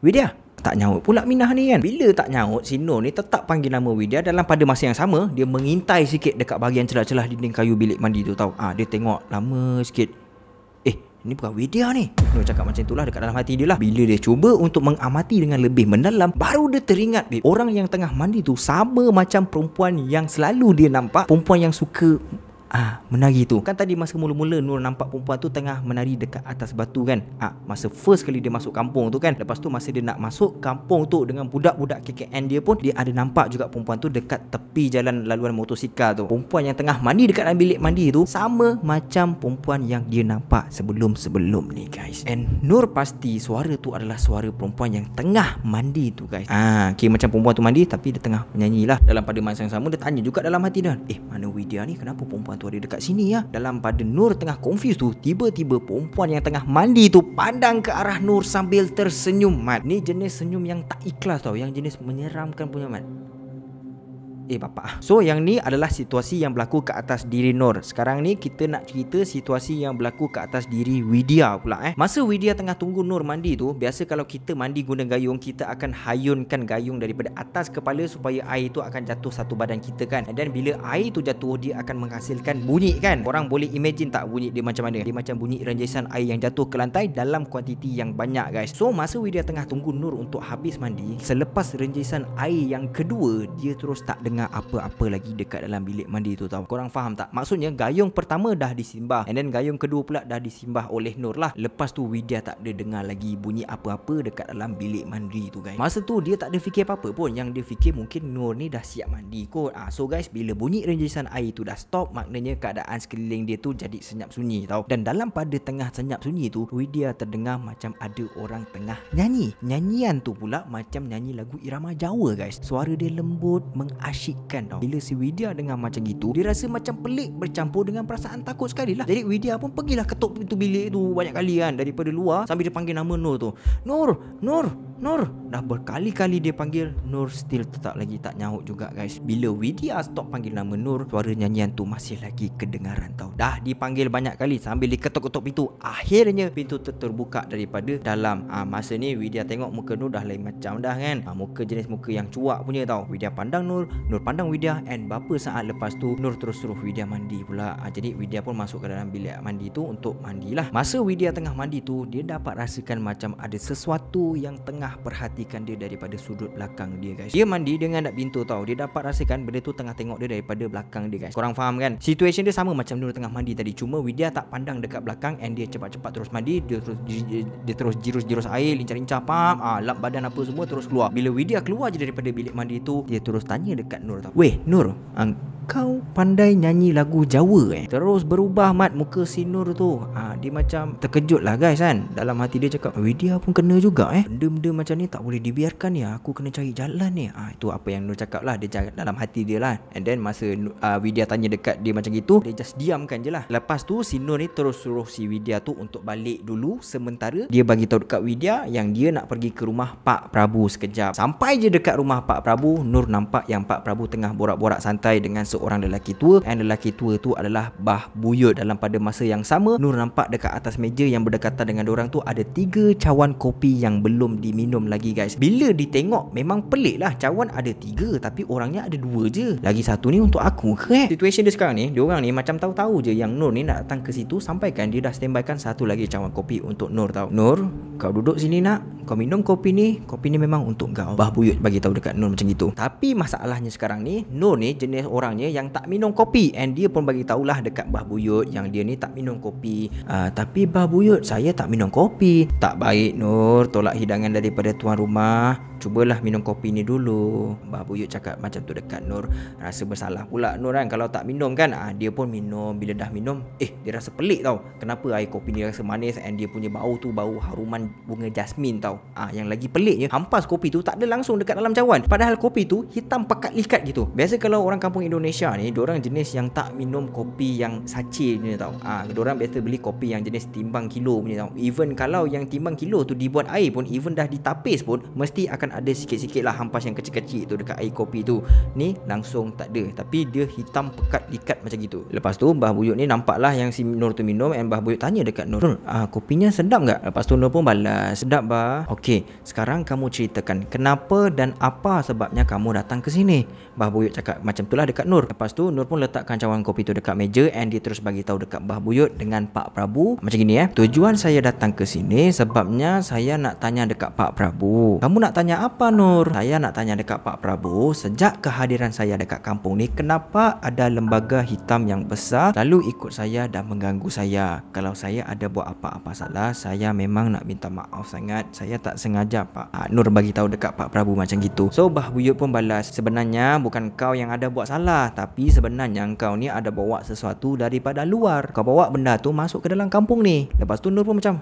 Widya. Tak nyaut pula Minah ni kan. Bila tak nyaut, si Nur ni tetap panggil nama Widya. Dalam pada masa yang sama, dia mengintai sikit dekat bahagian celah-celah dinding kayu bilik mandi tu tau. Dia tengok lama sikit. Ini bukan Widya ni. Nur cakap macam itulah dekat dalam hati dia lah. Bila dia cuba untuk mengamati dengan lebih mendalam, baru dia teringat orang yang tengah mandi tu sama macam perempuan yang selalu dia nampak. Perempuan yang suka menari tu. Kan tadi masa mula-mula Nur nampak perempuan tu tengah menari dekat atas batu kan. Masa first kali dia masuk kampung tu kan. Lepas tu masa dia nak masuk kampung tu dengan budak-budak KKN dia pun, dia ada nampak juga perempuan tu dekat tepi jalan laluan motosikal tu. Perempuan yang tengah mandi dekat dalam bilik mandi tu sama macam perempuan yang dia nampak sebelum-sebelum ni guys. And Nur pasti suara tu adalah suara perempuan yang tengah mandi tu guys. Kira macam perempuan tu mandi tapi dia tengah menyanyi lah. Dalam pada masa yang sama, dia tanya juga dalam hati dia, mana Widya ni? Kenapa perempuan tu ada dekat sini ya? Dalam pada Nur tengah confused tu, tiba-tiba perempuan yang tengah mandi tu pandang ke arah Nur sambil tersenyum mat. Ni jenis senyum yang tak ikhlas tau, yang jenis menyeramkan punya mat. bapak. So yang ni adalah situasi yang berlaku ke atas diri Nur. Sekarang ni kita nak cerita situasi yang berlaku ke atas diri Widya pula. Masa Widya tengah tunggu Nur mandi tu, biasa kalau kita mandi guna gayung, kita akan hayunkan gayung daripada atas kepala supaya air tu akan jatuh satu badan kita kan. Dan bila air tu jatuh, dia akan menghasilkan bunyi kan. Korang boleh imagine tak bunyi dia macam mana? Dia macam bunyi renjesan air yang jatuh ke lantai dalam kuantiti yang banyak guys. So masa Widya tengah tunggu Nur untuk habis mandi, selepas renjesan air yang kedua, dia terus tak dengar apa-apa lagi dekat dalam bilik mandi tu tau. Korang faham tak? Maksudnya gayung pertama dah disimbah, and then gayung kedua pula dah disimbah oleh Nur lah. Lepas tu Widya tak ada dengar lagi bunyi apa-apa dekat dalam bilik mandi tu guys. Masa tu dia tak ada fikir apa-apa pun. Yang dia fikir mungkin Nur ni dah siap mandi kot. So guys, bila bunyi renjesan air tu dah stop, maknanya keadaan sekeliling dia tu jadi senyap sunyi tau. Dan dalam pada tengah senyap sunyi tu, Widya terdengar macam ada orang tengah nyanyi. Nyanyian tu pula macam nyanyi lagu irama Jawa guys. Suara dia lembut, mengasyikkan tau. Bila si Widya dengar macam gitu, dia rasa macam pelik bercampur dengan perasaan takut sekali lah. Jadi Widya pun pergilah ketuk pintu bilik tu banyak kali kan, daripada luar, sambil dia panggil nama Nur tu. Nur, Nur, Nur. Dah berkali-kali dia panggil, Nur still tetap lagi tak nyaut juga guys. Bila Widya stop panggil nama Nur, suara nyanyian tu masih lagi kedengaran tau. Dah dipanggil banyak kali sambil diketuk-ketuk pintu, akhirnya pintu terbuka daripada dalam. Masa ni Widya tengok muka Nur dah lain macam dah kan. Muka jenis muka yang cuak punya tau. Widya pandang Nur, Nur pandang Widya, and beberapa saat lepas tu Nur terus suruh Widya mandi pula. Jadi Widya pun masuk ke dalam bilik mandi tu untuk mandilah. Masa Widya tengah mandi tu, dia dapat rasakan macam ada sesuatu yang tengah perhatikan dia daripada sudut belakang dia guys. Dia mandi dengan nak pintu tau. Dia dapat rasakan benda tu tengah tengok dia daripada belakang dia guys. Korang faham kan? Situation dia sama macam Nur tengah mandi tadi, cuma Widya tak pandang dekat belakang and dia cepat-cepat terus mandi. Dia terus jirus-jirus air, lincah-lincah pam, lap badan apa semua terus keluar. Bila Widya keluar je daripada bilik mandi tu, dia terus tanya dekat Nur tau. Weh Nur, kau pandai nyanyi lagu Jawa Terus berubah mat muka si Nur tu. Dia macam terkejut lah guys kan. Dalam hati dia cakap, Widya pun kena juga benda-benda macam ni tak boleh dibiarkan ya. Aku kena cari jalan ni. Itu apa yang Nur cakap lah. Dia cakap dalam hati dia lah. And then masa Widya tanya dekat dia macam gitu, dia just diamkan je lah. Lepas tu si Nur ni terus suruh si Widya tu untuk balik dulu. Sementara dia bagi tahu dekat Widya yang dia nak pergi ke rumah Pak Prabu sekejap. Sampai je dekat rumah Pak Prabu, Nur nampak yang Pak Prabu tengah borak-borak santai dengan seorang lelaki tua, and lelaki tua tu adalah Bah Buyut. Dalam pada masa yang sama, Nur nampak dekat atas meja yang berdekatan dengan diorang tu ada 3 cawan kopi yang belum diminum lagi guys. Bila ditengok memang pelik lah, cawan ada 3 tapi orangnya ada 2 je. Lagi satu ni untuk aku ke Situation dia sekarang ni, diorang ni macam tahu-tahu je yang Nur ni nak datang ke situ, sampaikan dia dah standbykan satu lagi cawan kopi untuk Nur tau. Nur, kau duduk sini nak, kau minum kopi ni memang untuk kau. Bah Buyut bagi tahu dekat Nur macam gitu. Tapi masalahnya sekarang ni, Nur ni jenis orangnya yang tak minum kopi, and dia pun bagi tahulah dekat Bah Buyut yang dia ni tak minum kopi. Tapi Bah Buyut, saya tak minum kopi. Tak baik Nur, tolak hidangan daripada tuan rumah. Cubalah minum kopi ni dulu. Bah Buyut cakap macam tu dekat Nur. Rasa bersalah pula Nur kan kalau tak minum kan. Dia pun minum. Bila dah minum, dia rasa pelik tau. Kenapa air kopi ni rasa manis, and dia punya bau tu bau haruman bunga jasmin tau. Yang lagi peliknya, hampas kopi tu tak ada langsung dekat dalam cawan. Padahal kopi tu hitam pekat likat gitu. Biasa kalau orang kampung Indonesia ni, diorang jenis yang tak minum kopi yang sachet punya tau. Diorang biasa beli kopi yang jenis timbang kilo punya tau. Even kalau yang timbang kilo tu dibuat air pun, even dah ditapis pun, mesti akan ada sikit-sikit lah hampas yang kecil-kecil tu dekat air kopi tu. Ni langsung tak ada, tapi dia hitam pekat likat macam gitu. Lepas tu Bah Buyut ni nampak lah yang si Nur tu minum, and Bah Buyut tanya dekat Nur, kopinya sedap tak? Lepas tu Nur pun balas, sedap bah. Okey, sekarang kamu ceritakan kenapa dan apa sebabnya kamu datang ke sini. Bah Buyut cakap macam tu lah dekat Nur. Lepas tu Nur pun letakkan cawan kopi tu dekat meja, and dia terus bagi tahu dekat Bah Buyut dengan Pak Prabu macam gini tujuan saya datang ke sini sebabnya saya nak tanya dekat Pak Prabu. Kamu nak tanya apa Nur? Saya nak tanya dekat Pak Prabu, sejak kehadiran saya dekat kampung ni, kenapa ada lembaga hitam yang besar lalu ikut saya dan mengganggu saya? Kalau saya ada buat apa-apa salah, saya memang nak minta maaf sangat. Saya tak sengaja Pak. Nur bagi tahu dekat Pak Prabu macam gitu. So Bah Buyut pun balas, sebenarnya bukan kau yang ada buat salah, tapi sebenarnya kau ni ada bawa sesuatu daripada luar. Kau bawa benda tu masuk ke dalam kampung ni. Lepas tu Nur pun macam,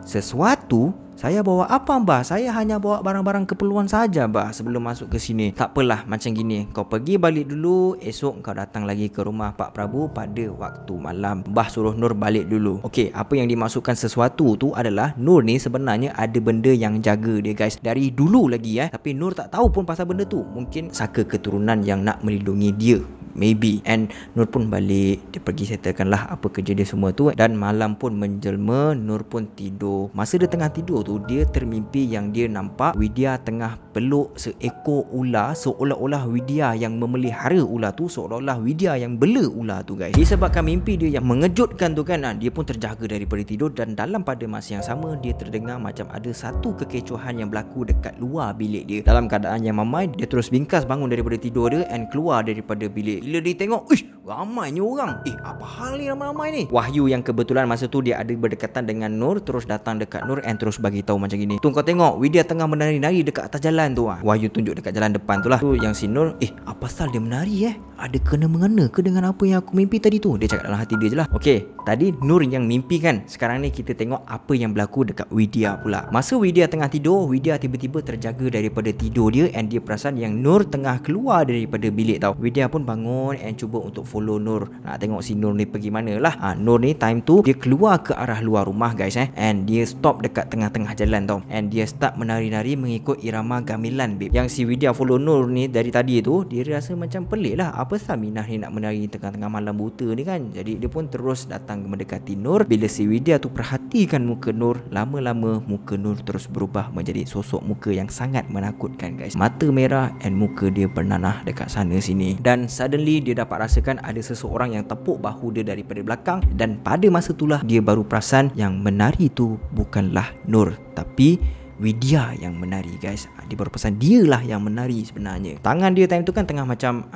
Sesuatu? Saya bawa apa, Mbah? Saya hanya bawa barang-barang keperluan saja, Mbah, sebelum masuk ke sini. Tak apalah, macam gini. Kau pergi balik dulu. Esok kau datang lagi ke rumah Pak Prabu pada waktu malam. Mbah suruh Nur balik dulu. Okey, apa yang dimaksudkan sesuatu tu adalah Nur ni sebenarnya ada benda yang jaga dia, guys. Dari dulu lagi tapi Nur tak tahu pun pasal benda tu. Mungkin saka keturunan yang nak melindungi dia. Maybe. And Nur pun balik. Dia pergi settlekan lah apa kerja dia semua tu. Dan malam pun menjelma. Nur pun tidur. Masa dia tengah tidur tu, dia termimpi yang dia nampak Widya tengah peluk seekor ular. Seolah-olah Widya yang memelihara ular tu. Seolah-olah Widya yang bela ular tu, guys. Disebabkan mimpi dia yang mengejutkan tu kan, dia pun terjaga daripada tidur. Dan dalam pada masa yang sama, dia terdengar macam ada satu kekecohan yang berlaku dekat luar bilik dia. Dalam keadaan yang mamai, dia terus bingkas bangun daripada tidur dia and keluar daripada bilik. Bila dia tengok, ramainya orang. Apa hal ni ramai-ramai ni? Wahyu yang kebetulan masa tu dia ada berdekatan dengan Nur terus datang dekat Nur and terus bagi tahu macam gini. Tu kau tengok, Widya tengah menari-nari dekat atas jalan tu. Wahyu tunjuk dekat jalan depan tu lah. Tu yang si Nur, apa pasal dia menari Ada kena-mengena ke dengan apa yang aku mimpi tadi tu? Dia cakap dalam hati dia je lah. Okey, tadi Nur yang mimpi kan. Sekarang ni kita tengok apa yang berlaku dekat Widya pula. Masa Widya tengah tidur, Widya tiba-tiba terjaga daripada tidur dia and dia perasan yang Nur tengah keluar daripada bilik tau. Widya pun bangun and cuba untuk follow Nur. Nak tengok si Nur ni pergi mana lah. Nur ni time tu dia keluar ke arah luar rumah, guys and dia stop dekat tengah-tengah jalan tau. And dia start menari-nari mengikut irama gamelan, babe. Yang si Widya follow Nur ni dari tadi tu, dia rasa macam pelik lah. Apa sah Minah ni nak menari tengah-tengah malam buta ni kan. Jadi dia pun terus datang mendekati Nur. Bila si Widya tu perhatikan muka Nur, lama-lama muka Nur terus berubah menjadi sosok muka yang sangat menakutkan, guys. Mata merah and muka dia bernanah dekat sana sini. Dan suddenly dia dapat rasakan ada seseorang yang tepuk bahu dia daripada belakang. Dan pada masa itulah dia baru perasan yang menari tu bukanlah Nur, tapi Widya yang menari, guys. Dia baru perasan dialah yang menari sebenarnya. Tangan dia time tu kan tengah macam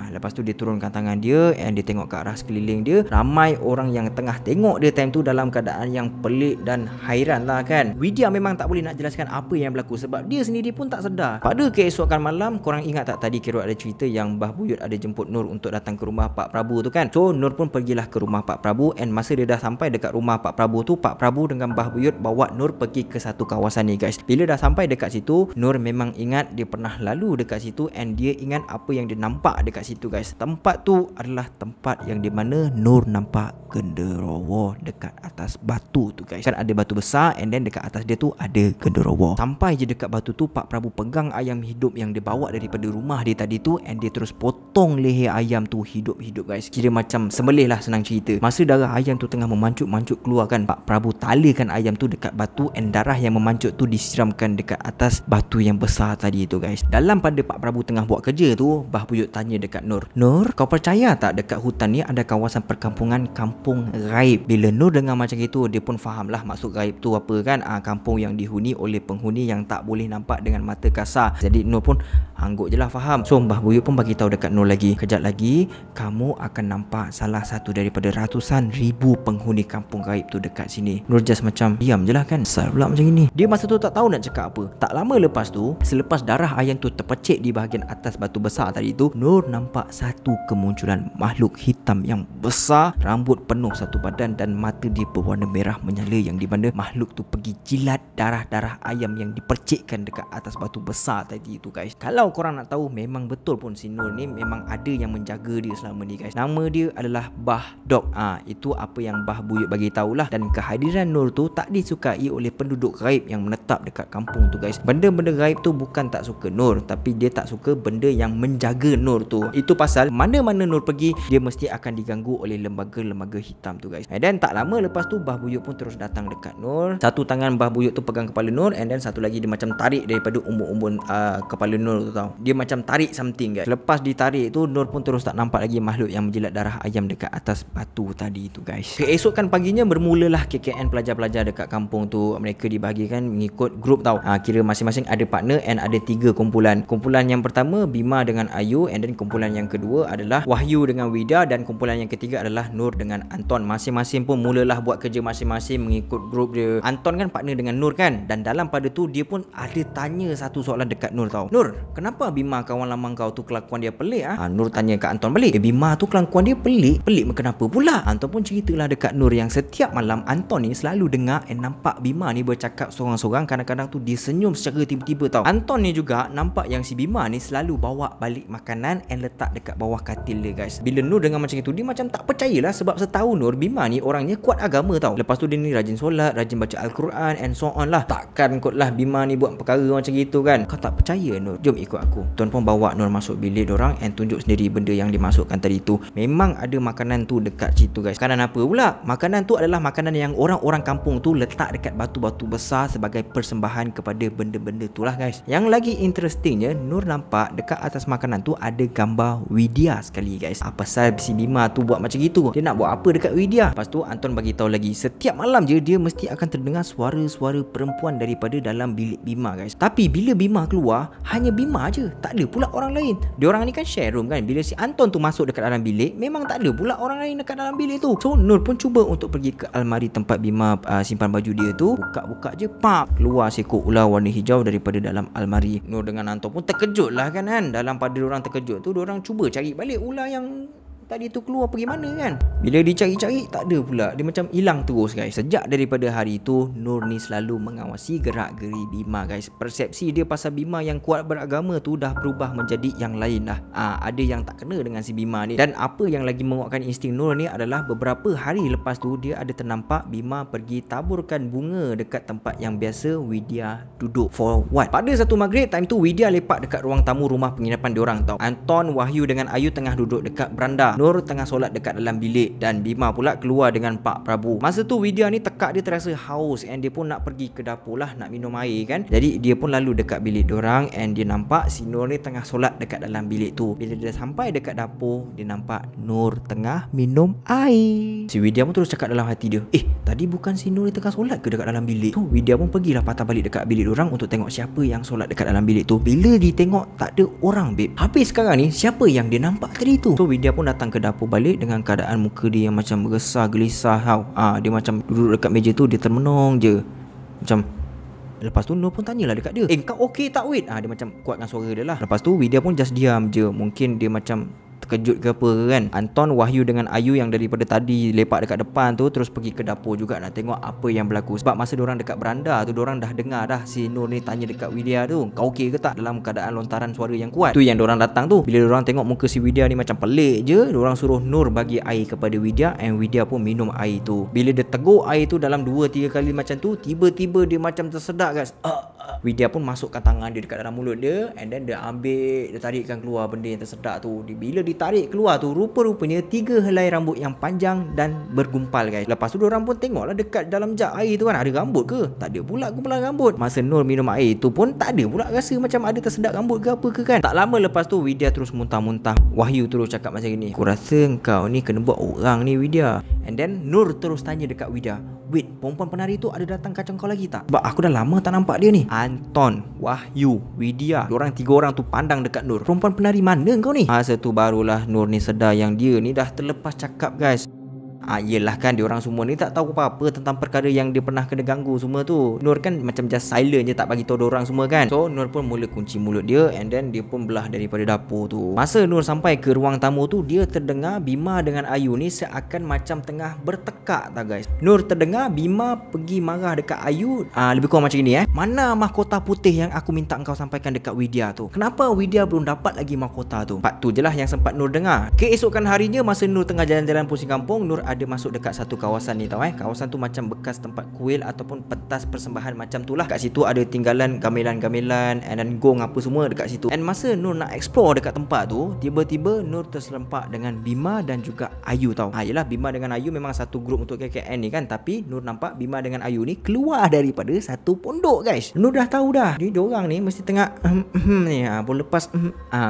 lepas tu dia turunkan tangan dia and dia tengok ke arah sekeliling dia. Ramai orang yang tengah tengok dia time tu dalam keadaan yang pelik dan hairan lah kan. Widya memang tak boleh nak jelaskan apa yang berlaku sebab dia sendiri pun tak sedar. Pada keesokan malam, korang ingat tak tadi Kero ada cerita yang Mbah Buyut ada jemput Nur untuk datang ke rumah Pak Prabu tu kan. So Nur pun pergilah ke rumah Pak Prabu and masa dia dah sampai dekat rumah Pak Prabu tu, Pak Prabu dengan Mbah Buyut bawa Nur pergi ke satu kawasan ni, guys. Bila dah sampai dekat situ, Nur memang ingat dia pernah lalu dekat situ and dia ingat apa yang dia nampak dekat situ, guys. Tempat tu adalah tempat yang di mana Nur nampak genderowo dekat atas batu tu, guys. Kan ada batu besar and then dekat atas dia tu ada genderowo. Sampai je dekat batu tu, Pak Prabu pegang ayam hidup yang dia bawa daripada rumah dia tadi tu and dia terus potong leher ayam tu hidup-hidup, guys. Kira macam sembelih lah, senang cerita. Masa darah ayam tu tengah memancut-mancut keluar kan, Pak Prabu talakan ayam tu dekat batu and darah yang memancut tu disiramkan dekat atas batu yang besar tadi tu, guys. Dalam pada Pak Prabu tengah buat kerja tu, Mbah Buyut tanya dekat Nur, Nur, kau percaya tak dekat hutan ni ada kawasan perkampungan kampung gaib? Bila Nur dengar macam itu, dia pun faham lah maksud gaib tu apa kan. Kampung yang dihuni oleh penghuni yang tak boleh nampak dengan mata kasar. Jadi Nur pun angguk je lah faham. So Mbah Buyut pun bagi tahu dekat Nur lagi, kejap lagi kamu akan nampak salah satu daripada ratusan ribu penghuni kampung gaib tu dekat sini. Nur just macam diam je lah kan. Asal pula macam ini. Dia masa tu tak tahu nak cakap apa. Tak lama lepas tu, selepas darah ayam tu terpecik di bahagian atas batu besar tadi tu, Nur nampak satu kemunculan makhluk hitam yang besar, rambut penuh satu badan dan mata dia berwarna merah menyala, yang di mana makhluk tu pergi jilat darah-darah ayam yang dipercikkan dekat atas batu besar tadi tu, guys. Kalau korang nak tahu, memang betul pun si Nur ni memang ada yang menjaga dia selama ni, guys. Nama dia adalah Bah Dok. Itu apa yang Mbah Buyut bagi tahulah. Dan kehadiran Nur tu tak disukai oleh penduduk gaib yang menetap dekat kampung tu, guys. Benda-benda gaib tu bukan tak suka Nur, tapi dia tak suka benda yang menjaga Nur tu. Itu pasal mana-mana Nur pergi, dia mesti akan diganggu oleh lembaga-lembaga hitam tu, guys. Dan tak lama lepas tu, Mbah Buyut pun terus datang dekat Nur. Satu tangan Mbah Buyut tu pegang kepala Nur and then satu lagi dia macam tarik daripada umbun-umbun kepala Nur tu tau. Dia macam tarik something, guys. Lepas ditarik tu, Nur pun terus tak nampak lagi makhluk yang menjilat darah ayam dekat atas batu tadi tu, guys. Keesokan paginya bermulalah KKN pelajar-pelajar dekat kampung tu. Mereka dibahagikan mengikut mengikut grup tau. Kira masing-masing ada partner and ada 3 kumpulan. Kumpulan yang pertama Bima dengan Ayu, and then kumpulan yang kedua adalah Wahyu dengan Widya, dan kumpulan yang ketiga adalah Nur dengan Anton. Masing-masing pun mulalah buat kerja masing-masing mengikut grup dia. Anton kan partner dengan Nur kan, dan dalam pada tu dia pun ada tanya satu soalan dekat Nur tau. Nur, kenapa Bima kawan lama kau tu kelakuan dia pelik Nur tanya kat Anton balik. Bima tu kelakuan dia pelik. Pelik kenapa pula? Anton pun ceritalah dekat Nur yang setiap malam Anton ni selalu dengar and nampak Bima ni bercakap seorang-seorang. Kadang-kadang tu dia senyum secara tiba-tiba tau. Anton ni juga nampak yang si Bima ni selalu bawa balik makanan and letak dekat bawah katil dia guys. Bila Nur dengar macam itu, dia macam tak percayalah, sebab setahu Nur, Bima ni orangnya kuat agama tau. Lepas tu dia ni rajin solat, rajin baca Al-Quran and so on lah. Takkan kot lah Bima ni buat perkara macam gitu kan. Kau tak percaya Nur? Jom ikut aku. Tuan pun bawa Nur masuk bilik dorang and tunjuk sendiri benda yang dimasukkan tadi tu. Memang ada makanan tu dekat situ guys. Makanan apa pula? Makanan tu adalah makanan yang orang-orang kampung tu letak dekat batu-batu besar sebagai persembahan kepada benda-benda tu lah guys. Yang lagi interestingnya, Nur nampak dekat atas makanan tu ada gambar Widya sekali guys. Apa pasal si Bima tu buat macam gitu? Dia nak buat apa dekat Widya? Lepas tu Anton bagi tahu lagi, setiap malam je dia mesti akan terdengar suara-suara perempuan daripada dalam bilik Bima guys. Tapi bila Bima keluar, hanya Bima je, tak ada pula orang lain. Diorang ni kan share room kan. Bila si Anton tu masuk dekat dalam bilik, memang tak ada pula orang lain dekat dalam bilik tu. So Nur pun cuba untuk pergi ke almari tempat Bima simpan baju dia tu. Buka-buka je, pap, keluar seekor ular warna hijau daripada dalam almari. Nur dengan Anton pun terkejut lah kan. Dalam pada diorang terkejut tu, diorang cuba cari balik ular yang tadi tu keluar pergi mana kan. Bila dicari-cari tak ada pula. Dia macam hilang terus guys. Sejak daripada hari tu, Nur ni selalu mengawasi gerak-geri Bima guys. Persepsi dia pasal Bima yang kuat beragama tu dah berubah menjadi yang lain dah. Ada yang tak kena dengan si Bima ni. Dan apa yang lagi menguatkan insting Nur ni adalah beberapa hari lepas tu dia ada ternampak Bima pergi taburkan bunga dekat tempat yang biasa Widya duduk. For what? Pada satu maghrib time tu, Widya lepak dekat ruang tamu rumah penginapan diorang tau. Anton, Wahyu dengan Ayu tengah duduk dekat beranda. Nur tengah solat dekat dalam bilik dan Bima pula keluar dengan Pak Prabu. Masa tu Widya ni tekak, dia terasa haus and dia pun nak pergi ke dapur lah nak minum air kan. Jadi dia pun lalu dekat bilik diorang and dia nampak si Nur ni tengah solat dekat dalam bilik tu. Bila dia sampai dekat dapur, dia nampak Nur tengah minum air. Si Widya pun terus cakap dalam hati dia, tadi bukan si Nur ni tengah solat ke dekat dalam bilik? So Widya pun pergilah patah balik dekat bilik diorang untuk tengok siapa yang solat dekat dalam bilik tu. Bila dia tengok, tak ada orang babe. Habis sekarang ni, siapa yang dia nampak tadi tu? So Widya pun datang ke dapur balik dengan keadaan muka dia yang macam resah gelisah tau. Dia macam duduk dekat meja tu, dia termenung je macam. Lepas tu Nur pun tanyalah dekat dia, kau okey tak Wid? Dia macam kuatkan suara dia lah. Lepas tu Widya pun just diam je. Mungkin dia macam terkejut ke apa kan. Anton, Wahyu dengan Ayu yang daripada tadi lepak dekat depan tu terus pergi ke dapur juga nak tengok apa yang berlaku. Sebab masa diorang dekat beranda tu, diorang dah dengar dah si Nur ni tanya dekat Widya tu, kau okey ke tak, dalam keadaan lontaran suara yang kuat. Tu yang diorang datang tu. Bila diorang tengok muka si Widya ni macam pelik je, diorang suruh Nur bagi air kepada Widya and Widya pun minum air tu. Bila dia teguk air tu dalam 2-3 kali macam tu, tiba-tiba dia macam tersedak guys. Widya pun masukkan tangan dia dekat dalam mulut dia and then dia ambil, dia tarikkan keluar benda yang tersedak tu. Bila ditarik keluar tu, rupa-rupanya 3 helai rambut yang panjang dan bergumpal guys. Lepas tu diorang pun tengoklah dekat dalam jug air tu kan, ada rambut ke? Tak ada pula gumpalan rambut. Masa Nur minum air tu pun tak ada pula rasa macam ada tersedak rambut ke apa ke kan. Tak lama lepas tu Widya terus muntah-muntah. Wahyu terus cakap macam ni, aku rasa kau ni kena buat orang ni Widya. And then Nur terus tanya dekat Widya, Wid, perempuan penari tu ada datang kacau kau lagi tak? Sebab aku dah lama tak nampak dia ni. Anton, Wahyu, Widya, diorang 3 orang tu pandang dekat Nur. Perempuan penari mana kau ni? Masa tu barulah Nur ni sedar yang dia ni dah terlepas cakap guys. Yelah kan, diorang semua ni tak tahu apa-apa tentang perkara yang dia pernah kena ganggu semua tu. Nur kan macam just silent je, tak bagi tahu diorang semua kan. So Nur pun mula kunci mulut dia and then dia pun belah daripada dapur tu. Masa Nur sampai ke ruang tamu tu, dia terdengar Bima dengan Ayu ni seakan macam tengah bertekak tau guys. Nur terdengar Bima pergi marah dekat Ayu, lebih kurang macam ni mana mahkota putih yang aku minta engkau sampaikan dekat Widya tu? Kenapa Widya belum dapat lagi mahkota tu? Part tu je lah yang sempat Nur dengar. Keesokan harinya, masa Nur tengah jalan-jalan pusing kampung, Nur ada masuk dekat satu kawasan ni tau Kawasan tu macam bekas tempat kuil ataupun pentas persembahan macam tu lah. Kat situ ada tinggalan gamelan-gamelan and then gong apa semua dekat situ. And masa Nur nak explore dekat tempat tu, tiba-tiba Nur terserempak dengan Bima dan juga Ayu tau. Yelah, Bima dengan Ayu memang satu grup untuk KKN ni kan. Tapi Nur nampak Bima dengan Ayu ni keluar daripada satu pondok guys. Nur dah tahu dah, diorang ni mesti tengah ni pun lepas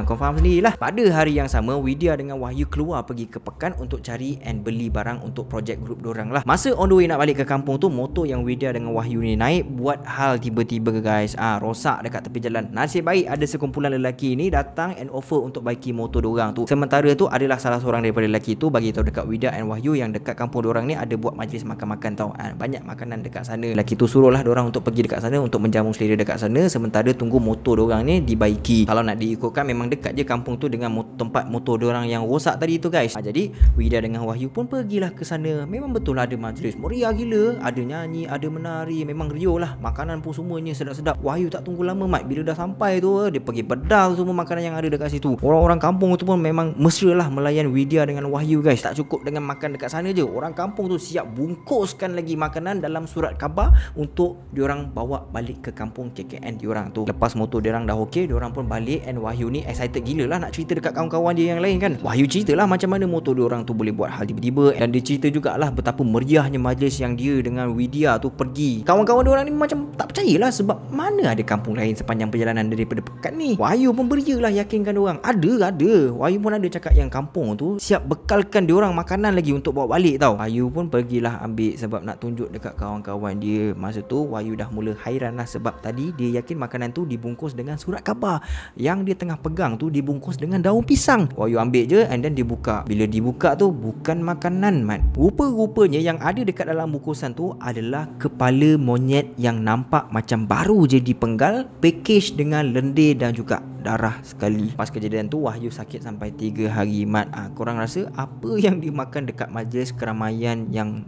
kau faham sendiri lah. Pada hari yang sama, Widya dengan Wahyu keluar pergi ke pekan untuk cari and beli barang dorang untuk projek grup dorang lah. Masa on the way nak balik ke kampung tu, motor yang Widya dengan Wahyu ni naik buat hal tiba-tiba guys. Rosak dekat tepi jalan. Nasib baik ada sekumpulan lelaki ni datang and offer untuk baiki motor dorang tu. Sementara tu adalah salah seorang daripada lelaki tu bagi tahu dekat Widya and Wahyu yang dekat kampung dorang ni ada buat majlis makan-makan tau. Banyak makanan dekat sana. Lelaki tu suruhlah dorang untuk pergi dekat sana untuk menjamu selera dekat sana sementara tunggu motor dorang ni dibaiki. Kalau nak diikutkan memang dekat je kampung tu dengan tempat motor dorang yang rosak tadi tu guys. Jadi Widya dengan Wahyu pun pergilah ke sana. Memang betul lah ada majlis meriah gila, ada nyanyi, ada menari, memang riuh lah. Makanan pun semuanya sedap-sedap. Wahyu tak tunggu lama mat, bila dah sampai tu dia pergi bedal semua makanan yang ada dekat situ. Orang-orang kampung tu pun memang mesra lah melayan Widya dengan Wahyu guys. Tak cukup dengan makan dekat sana je, orang kampung tu siap bungkuskan lagi makanan dalam surat khabar untuk diorang bawa balik ke kampung KKN diorang tu. Lepas motor diorang dah okey, diorang pun balik and Wahyu ni excited gila lah nak cerita dekat kawan-kawan dia yang lain kan. Wahyu ceritalah macam mana motor diorang tu boleh buat hal tiba-tiba dan dia cerita jugalah betapa meriahnya majlis yang dia dengan Widya tu pergi. Kawan-kawan diorang ni macam tak percayalah sebab mana ada kampung lain sepanjang perjalanan daripada Pekat ni. Wahyu pun berialah yakinkan diorang. Ada. Wahyu pun ada cakap yang kampung tu siap bekalkan diorang makanan lagi untuk bawa balik tau. Wahyu pun pergilah ambil sebab nak tunjuk dekat kawan-kawan dia. Masa tu Wahyu dah mula hairan lah sebab tadi dia yakin makanan tu dibungkus dengan surat khabar. Yang dia tengah pegang tu dibungkus dengan daun pisang. Wahyu ambil je and then dibuka. Bila dibuka tu bukan makanan mat. Rupa-rupanya yang ada dekat dalam bungkusan tu adalah kepala monyet yang nampak macam baru je dipenggal, package dengan lendir dan juga darah sekali. Pas kejadian tu Wahyu sakit sampai 3 hari mat. Korang rasa apa yang dimakan dekat majlis keramaian yang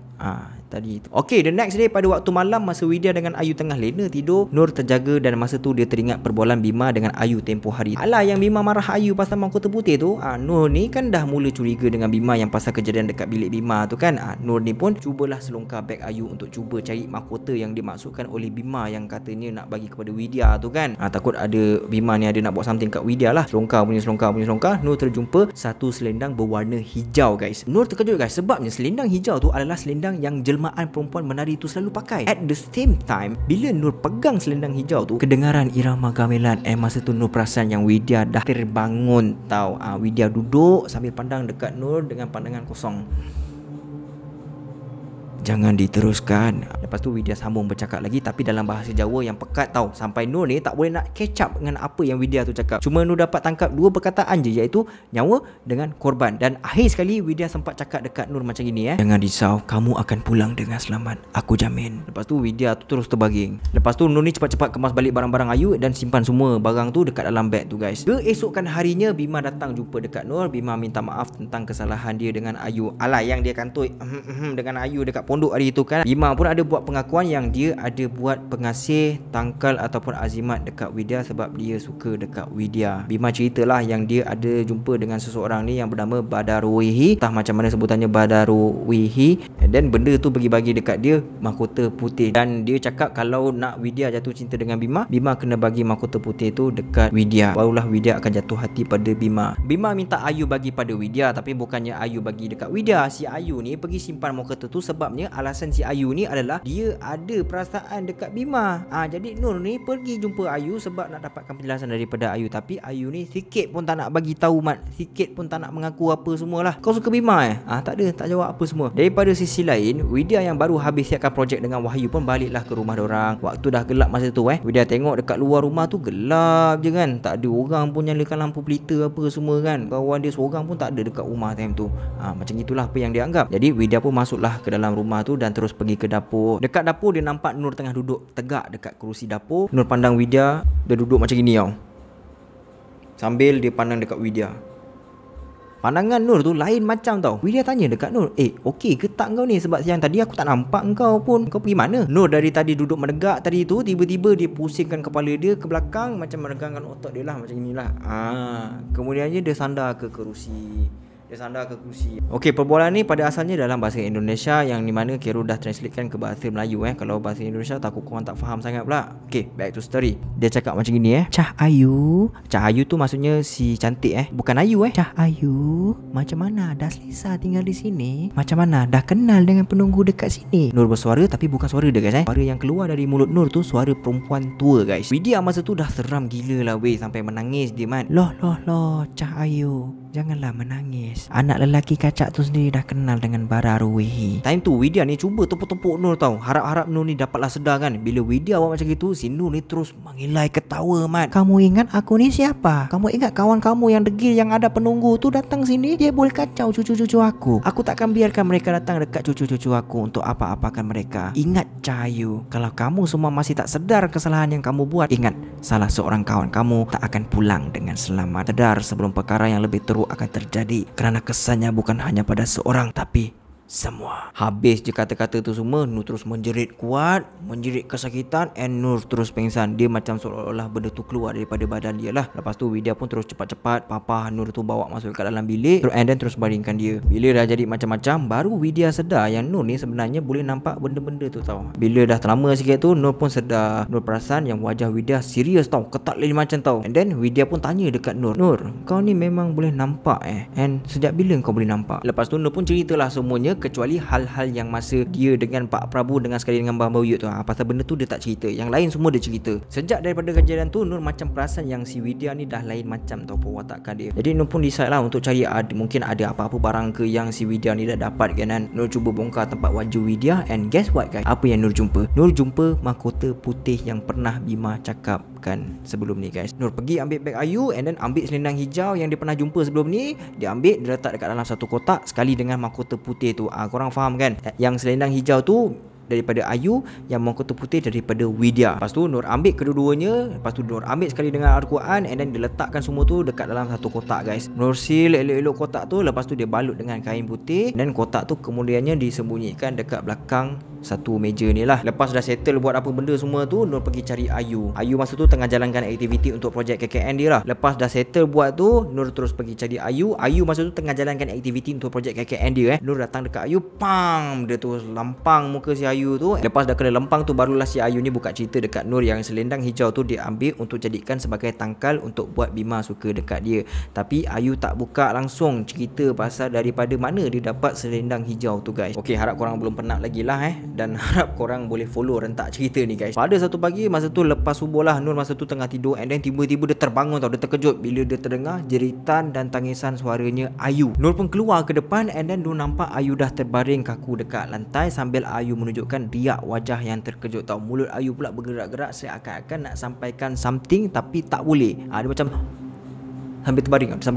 tadi tu. Okay, the next day pada waktu malam masa Widya dengan Ayu tengah lena tidur, Nur terjaga dan masa tu dia teringat perbualan Bima dengan Ayu tempoh hari. Alah yang Bima marah Ayu pasal mahkota putih tu. Nur ni kan dah mula curiga dengan Bima yang pasal kejadian dekat bilik Bima tu kan. Nur ni pun cubalah selongkar beg Ayu untuk cuba cari mahkota yang dimaksudkan oleh Bima yang katanya nak bagi kepada Widya tu kan. Takut ada Bima ni ada nak buat something kat Widya lah. Selongkar. Nur terjumpa satu selendang berwarna hijau guys. Nur terkejut guys sebabnya selendang hijau tu adalah selendang yang jelmaan perempuan menari tu selalu pakai. At the same time, bila Nur pegang selendang hijau tu, kedengaran irama gamelan. Masa tu Nur perasan yang Widya dah terbangun tau. Widya duduk sambil pandang dekat Nur dengan pandangan kosong. Jangan diteruskan. Lepas tu Widya sambung bercakap lagi tapi dalam bahasa Jawa yang pekat tau. Sampai Nur ni tak boleh nak catch up dengan apa yang Widya tu cakap. Cuma Nur dapat tangkap 2 perkataan je, iaitu nyawa dengan korban. Dan akhir sekali Widya sempat cakap dekat Nur macam gini Jangan risau, kamu akan pulang dengan selamat, aku jamin. Lepas tu Widya tu terus terbaging. Lepas tu Nur ni cepat-cepat kemas balik barang-barang Ayu dan simpan semua barang tu dekat dalam beg tu guys. Keesokan harinya Bima datang jumpa dekat Nur. Bima minta maaf tentang kesalahan dia dengan Ayu. Alah yang dia kantoi dengan Ayu dekat pondok hari itu kan. Bima pun ada buat pengakuan yang dia ada buat pengasih, tangkal ataupun azimat dekat Widya sebab dia suka dekat Widya. Bima ceritalah yang dia ada jumpa dengan seseorang ni yang bernama Badarwihi. Entah macam mana sebutannya Badarwihi. Dan benda tu bagi-bagi dekat dia mahkota putih. Dan dia cakap kalau nak Widya jatuh cinta dengan Bima, Bima kena bagi mahkota putih tu dekat Widya. Barulah Widya akan jatuh hati pada Bima. Bima minta Ayu bagi pada Widya tapi bukannya Ayu bagi dekat Widya. Si Ayu ni pergi simpan mahkota tu sebabnya alasan si Ayu ni adalah dia ada perasaan dekat Bima. Jadi Nur ni pergi jumpa Ayu sebab nak dapatkan penjelasan daripada Ayu. Tapi Ayu ni sikit pun tak nak bagi tahu mat. Sikit pun tak nak mengaku apa semualah. Kau suka Bima tak ada, tak jawab apa semua. Daripada sisi lain, Widya yang baru habis siapkan projek dengan Wahyu pun baliklah ke rumah dorang. Waktu dah gelap masa tu Widya tengok dekat luar rumah tu gelap je kan. Tak ada orang pun nyalakan lampu pelita apa semua kan. Kawan dia seorang pun tak ada dekat rumah time tu. Macam itulah apa yang dia anggap. Jadi Widya pun masuklah ke dalam rumah tu dan terus pergi ke dapur. Dekat dapur dia nampak Nur tengah duduk tegak dekat kerusi dapur. Nur pandang Widya, dia duduk macam gini tau. Sambil dia pandang dekat Widya. Pandangan Nur tu lain macam tau. Widya tanya dekat Nur, okey ke tak kau ni? Sebab siang tadi aku tak nampak kau pun. Kau pergi mana? Nur dari tadi duduk menegak tadi tu, tiba-tiba dia pusingkan kepala dia ke belakang macam meregangkan otak dia lah. Macam inilah. Kemudiannya dia sandar ke kerusi. Okey, perbualan ni pada asalnya dalam bahasa Indonesia yang di mana Kero dah translatekan ke bahasa Melayu Kalau bahasa Indonesia takut korang tak faham sangat pula. Okey, back to story. Dia cakap macam gini Cah Ayu. Cah Ayu tu maksudnya si cantik Bukan Ayu Cah Ayu, macam mana dah selesa tinggal di sini? Macam mana dah kenal dengan penunggu dekat sini? Nur bersuara tapi bukan suara dia guys Suara yang keluar dari mulut Nur tu suara perempuan tua guys. Widya masa tu dah seram gila lah sampai menangis dia Loh Cah Ayu, janganlah menangis. guys. Anak lelaki kacak tu sendiri dah kenal dengan Bara Ruhihi. Time tu Widya ni cuba tepuk-tepuk Nur tau. Harap-harap Nur ni dapatlah sedar kan. Bila Widya buat macam gitu, si Nur ni terus mengilai ketawa, Mat. Kamu ingat aku ni siapa? Kamu ingat kawan kamu yang degil yang ada penunggu tu datang sini? Dia boleh kacau cucu-cucu aku. Aku takkan biarkan mereka datang dekat cucu-cucu aku untuk apa-apakan mereka. Ingat Cahayu, kalau kamu semua masih tak sedar kesalahan yang kamu buat, ingat salah seorang kawan kamu tak akan pulang dengan selamat. Sedar sebelum perkara yang lebih teruk akan terjadi, kerana kesannya bukan hanya pada seorang tapi semua. Habis je kata-kata tu semua, Nur terus menjerit kuat, menjerit kesakitan, and Nur terus pingsan. Dia macam seolah-olah benda tu keluar daripada badan dia lah. Lepas tu Widya pun terus cepat-cepat papa Nur tu bawa masuk ke dalam bilik, and then terus baringkan dia. Bila dah jadi macam-macam, baru Widya sedar yang Nur ni sebenarnya boleh nampak benda-benda tu tau. Bila dah terlama sikit tu, Nur pun sedar. Nur perasan yang wajah Widya serius tau, ketat lain macam tau. And then Widya pun tanya dekat Nur, Nur, kau ni memang boleh nampak and sejak bila kau boleh nampak? Lepas tu Nur pun ceritalah semuanya, kecuali hal-hal yang masa dia dengan Pak Prabu dengan sekali dengan Bang Bauyut tu. Pasal benda tu dia tak cerita. Yang lain semua dia cerita. Sejak daripada kejadian tu, Nur macam perasan yang si Widya ni dah lain macam tau perwatakan dia. Jadi Nur pun decide lah untuk cari mungkin ada apa-apa barang ke yang si Widya ni dah dapat kan. Nur cuba bongkar tempat wajah Widya, and guess what guys? Apa yang Nur jumpa? Nur jumpa mahkota putih yang pernah Bima cakapkan sebelum ni guys. Nur pergi ambil beg Ayu, and then ambil selendang hijau yang dia pernah jumpa sebelum ni. Dia ambil, dia letak dekat dalam satu kotak sekali dengan mahkota putih tu. Korang faham kan? Yang selendang hijau tu daripada Ayu, yang mahkota putih daripada Widya. Lepas tu Nur ambil kedua-duanya. Lepas tu Nur ambil sekali dengan Al-Quran, and then dia letakkan semua tu dekat dalam satu kotak guys. Nur seal elok-elok kotak tu. Lepas tu dia balut dengan kain putih, dan kotak tu kemudiannya disembunyikan dekat belakang satu meja ni lah. Lepas dah settle buat apa benda semua tu, Nur pergi cari Ayu. Ayu masa tu tengah jalankan aktiviti untuk projek KKN dia lah. Lepas dah settle buat tu, Nur terus pergi cari Ayu. Ayu masa tu tengah jalankan aktiviti untuk projek KKN dia Nur datang dekat Ayu, pam, dia tu lampang muka si Ayu tu. Lepas dah kena lempang tu, barulah si Ayu ni buka cerita dekat Nur yang selendang hijau tu dia ambil untuk jadikan sebagai tangkal untuk buat Bima suka dekat dia. Tapi Ayu tak buka langsung cerita pasal daripada mana dia dapat selendang hijau tu guys. Okay, harap korang belum penat lagi lah dan harap korang boleh follow rentak cerita ni guys. Pada satu pagi masa tu lepas subuh lah, Nur masa tu tengah tidur, and then tiba-tiba dia terbangun tau. Dia terkejut bila dia terdengar jeritan dan tangisan suaranya Ayu. Nur pun keluar ke depan, and then Nur nampak Ayu dah terbaring kaku dekat lantai sambil Ayu menunjukkan riak wajah yang terkejut tau. Mulut Ayu pula bergerak-gerak seakan-akan nak sampaikan something tapi tak boleh. Dia macam sambil terbaring. Macam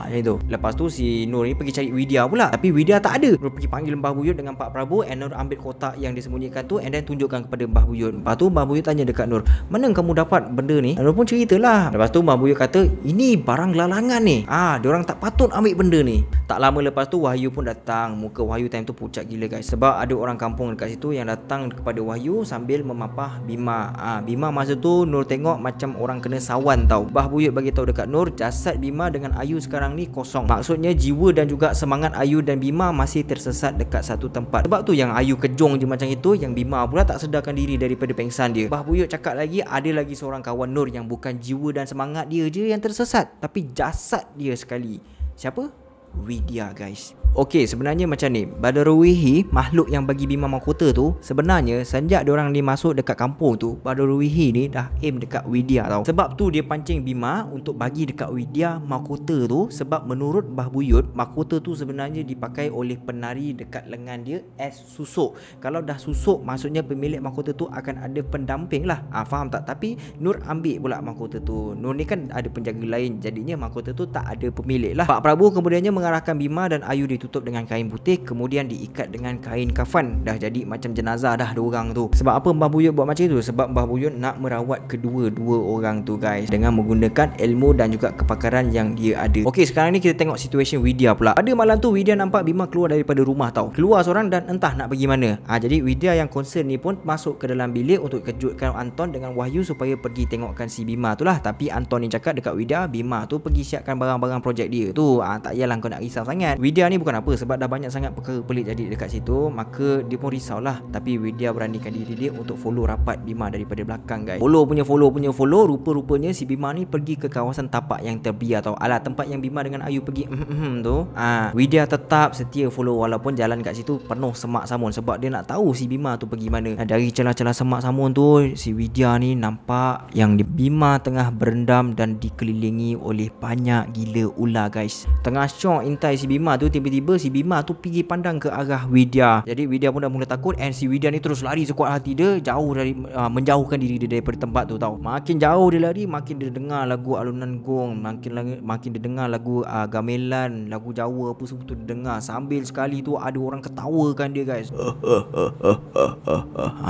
itu. Lepas tu si Nur ni pergi cari Widya pula, tapi Widya tak ada. Nur pergi panggil Mbah Buyut dengan Pak Prabu, and Nur ambil kotak yang disembunyikan tu, and then tunjukkan kepada Mbah Buyut. Lepas tu Mbah Buyut tanya dekat Nur, mana kamu dapat benda ni? Nur pun ceritalah. Lepas tu Mbah Buyut kata, ini barang lalangan ni. Diorang tak patut ambil benda ni. Tak lama lepas tu Wahyu pun datang. Muka Wahyu time tu pucat gila guys, sebab ada orang kampung dekat situ yang datang kepada Wahyu sambil memapah Bima. Bima masa tu Nur tengok macam orang kena sawan tau. Mbah Buyut bagi tahu dekat Nur, jasad Bima dengan Ayu sekarang ni kosong. Maksudnya jiwa dan juga semangat Ayu dan Bima masih tersesat dekat satu tempat. Sebab tu yang Ayu kejong je macam itu, yang Bima pula tak sedarkan diri daripada pengsan dia. Mbah Buyut cakap lagi, ada lagi seorang kawan Nur yang bukan jiwa dan semangat dia je yang tersesat, tapi jasad dia sekali. Siapa? Widya guys. Okey, sebenarnya macam ni. Bara Ruhihi, makhluk yang bagi Bima mahkota tu, sebenarnya sejak diorang ni masuk dekat kampung tu, Bara Ruhihi ni dah aim dekat Widya tau. Sebab tu dia pancing Bima untuk bagi dekat Widya mahkota tu, sebab menurut Mbah Buyut, mahkota tu sebenarnya dipakai oleh penari dekat lengan dia as susuk. Kalau dah susuk, maksudnya pemilik mahkota tu akan ada pendamping lah. Faham tak? Tapi Nur ambil pula mahkota tu. Nur ni kan ada penjaga lain, jadinya mahkota tu tak ada pemilik lah. Pak Prabu kemudiannya mengarahkan Bima dan Ayu ditutup dengan kain putih, kemudian diikat dengan kain kafan. Dah jadi macam jenazah dah dua orang tu. Sebab apa Mbah Buyut buat macam tu? Sebab Mbah Buyut nak merawat kedua-dua orang tu guys, dengan menggunakan ilmu dan juga kepakaran yang dia ada. Okey, sekarang ni kita tengok situasi Widya pula. Pada malam tu Widya nampak Bima keluar daripada rumah tau. Keluar seorang dan entah nak pergi mana. Jadi Widya yang concern ni pun masuk ke dalam bilik untuk kejutkan Anton dengan Wahyu supaya pergi tengokkan si Bima tu lah. Tapi Anton ni cakap dekat Widya, Bima tu pergi siapkan barang-barang projek dia tu. Tak payahlah kau bukan nak risau sangat. Widya ni bukan apa, sebab dah banyak sangat perkara pelik jadi dekat situ, maka dia pun risaulah. Tapi Widya beranikan diri dia untuk follow rapat Bima daripada belakang guys. Follow, rupa-rupanya si Bima ni pergi ke kawasan tapak yang terbiar tau. Alah, tempat yang Bima dengan Ayu pergi tu. Widya tetap setia follow walaupun jalan kat situ penuh semak samun, sebab dia nak tahu si Bima tu pergi mana. Dari celah-celah semak samun tu, si Widya ni nampak yang Bima tengah berendam dan dikelilingi oleh banyak gila ular guys. Tengah syok intai si Bima tu, tiba-tiba si Bima tu pergi pandang ke arah Widya. Jadi Widya pun dah mula takut, and si Widya ni terus lari sekuat hati dia, jauh dari menjauhkan diri dia daripada tempat tu tau. Makin jauh dia lari, makin dia dengar lagu alunan gong, makin dia dengar lagu gamelan, lagu Jawa apa semua tu dia dengar. Sambil sekali tu ada orang ketawakan dia guys.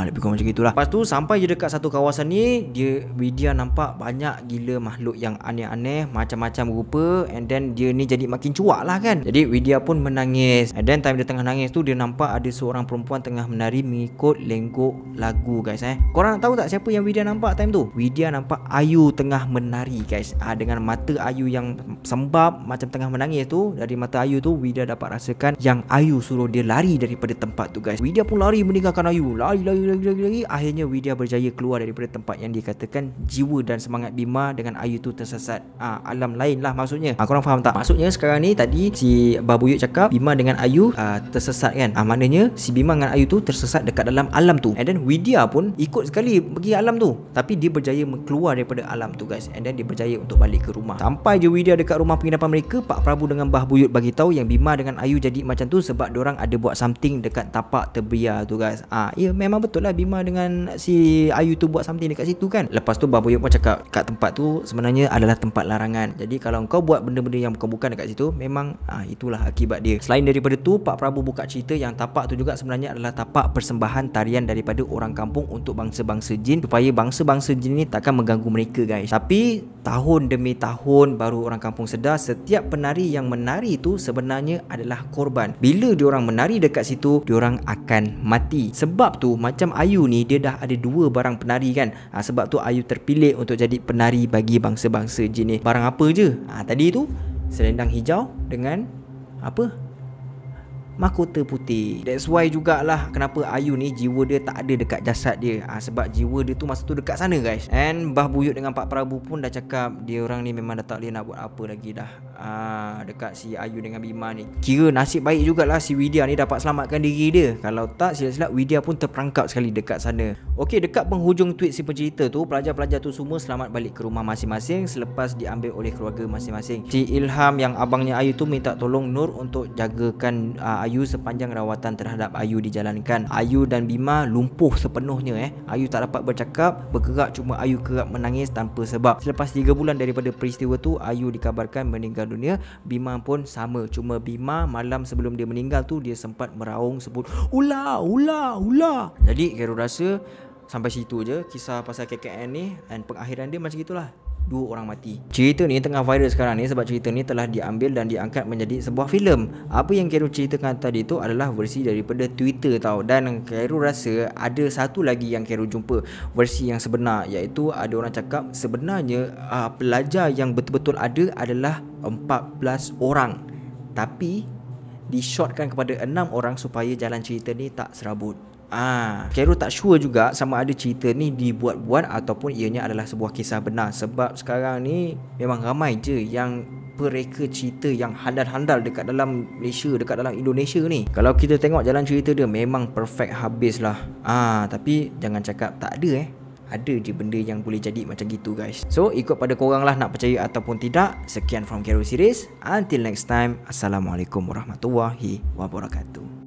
Lebih kurang macam gitulah. Lepas tu sampai je dekat satu kawasan ni, Widya nampak banyak gila makhluk yang aneh-aneh, macam-macam rupa, and then dia ni jadi makin cuak lah kan. Jadi Widya pun menangis, and then time dia tengah nangis tu, dia nampak ada seorang perempuan tengah menari mengikut lenggok lagu guys. Korang nak tahu tak siapa yang Widya nampak time tu? Widya nampak Ayu tengah menari guys. Dengan mata Ayu yang sembab macam tengah menangis tu, dari mata Ayu tu Widya dapat rasakan yang Ayu suruh dia lari daripada tempat tu guys. Widya pun lari meninggalkan Ayu, lari. Akhirnya Widya berjaya keluar daripada tempat yang dikatakan jiwa dan semangat Bima dengan Ayu tu tersesat alam lain lah maksudnya. Korang faham tak? Maksudnya sekarang ni tadi si Babuyut cakap Bima dengan Ayu tersesat kan. Maknanya si Bima dengan Ayu tu tersesat dekat dalam alam tu, and then Widya pun ikut sekali pergi alam tu, tapi dia berjaya keluar daripada alam tu guys, and then dia berjaya untuk balik ke rumah. Sampai je Widya dekat rumah penginapan mereka, Pak Prabu dengan Bah Buyut bagi tahu yang Bima dengan Ayu jadi macam tu sebab diorang ada buat something dekat tapak terbiar tu guys. Ya memang betul lah Bima dengan si Ayu tu buat something dekat situ kan. Lepas tu Bah Buyut pun cakap kat tempat tu sebenarnya adalah tempat larangan. Jadi kalau kau buat benda-benda yang bukan-bukan dekat situ, memang itulah akibat dia. Selain daripada tu, Pak Prabu buka cerita yang tapak tu juga sebenarnya adalah tapak persembahan tarian daripada orang kampung untuk bangsa-bangsa jin, supaya bangsa-bangsa jin ni takkan mengganggu mereka guys. Tapi tahun demi tahun baru orang kampung sedar setiap penari yang menari tu sebenarnya adalah korban. Bila diorang menari dekat situ, diorang akan mati. Sebab tu macam Ayu ni, dia dah ada 2 barang penari kan. Sebab tu Ayu terpilih untuk jadi penari bagi bangsa-bangsa jin ni. Barang apa je? Tadi tu selendang hijau dengan apa? Mahkota putih. That's why jugalah kenapa Ayu ni jiwa dia tak ada dekat jasad dia. Sebab jiwa dia tu masa tu dekat sana guys. And Bah Buyut dengan Pak Prabu pun dah cakap dia orang ni memang dah tak boleh nak buat apa lagi dah. Dekat si Ayu dengan Bima ni. Kira nasib baik jugalah si Widya ni dapat selamatkan diri dia. Kalau tak silap-silap Widya pun terperangkap sekali dekat sana. Okey, dekat penghujung tweet si pencerita tu, pelajar-pelajar tu semua selamat balik ke rumah masing-masing selepas diambil oleh keluarga masing-masing. Si Ilham yang abangnya Ayu tu minta tolong Nur untuk jagakan Ayu sepanjang rawatan terhadap Ayu dijalankan. Ayu dan Bima lumpuh sepenuhnya. Ayu tak dapat bercakap, bergerak, cuma Ayu kerap menangis tanpa sebab. Selepas 3 bulan daripada peristiwa tu, Ayu dikabarkan meninggal dunia. Bima pun sama, cuma Bima malam sebelum dia meninggal tu dia sempat meraung sebut ular. Jadi Khairul rasa sampai situ je kisah pasal KKN ni, dan pengakhiran dia macam gitulah. 2 orang mati. Cerita ni tengah viral sekarang ni sebab cerita ni telah diambil dan diangkat menjadi sebuah filem. Apa yang Khairul ceritakan tadi tu adalah versi daripada Twitter tau. Dan Khairul rasa ada satu lagi yang Khairul jumpa, versi yang sebenar, iaitu ada orang cakap sebenarnya pelajar yang betul-betul ada adalah 14 orang, tapi di-shortkan kepada 6 orang supaya jalan cerita ni tak serabut. Khairul tak sure juga sama ada cerita ni dibuat-buat ataupun ianya adalah sebuah kisah benar. Sebab sekarang ni memang ramai je yang pereka cerita yang handal-handal dekat dalam Malaysia, dekat dalam Indonesia ni. Kalau kita tengok jalan cerita dia memang perfect habis lah. Tapi jangan cakap tak ada ada je benda yang boleh jadi macam gitu guys. So ikut pada korang lah nak percaya ataupun tidak. Sekian from Khairul Series. Until next time, Assalamualaikum warahmatullahi wabarakatuh.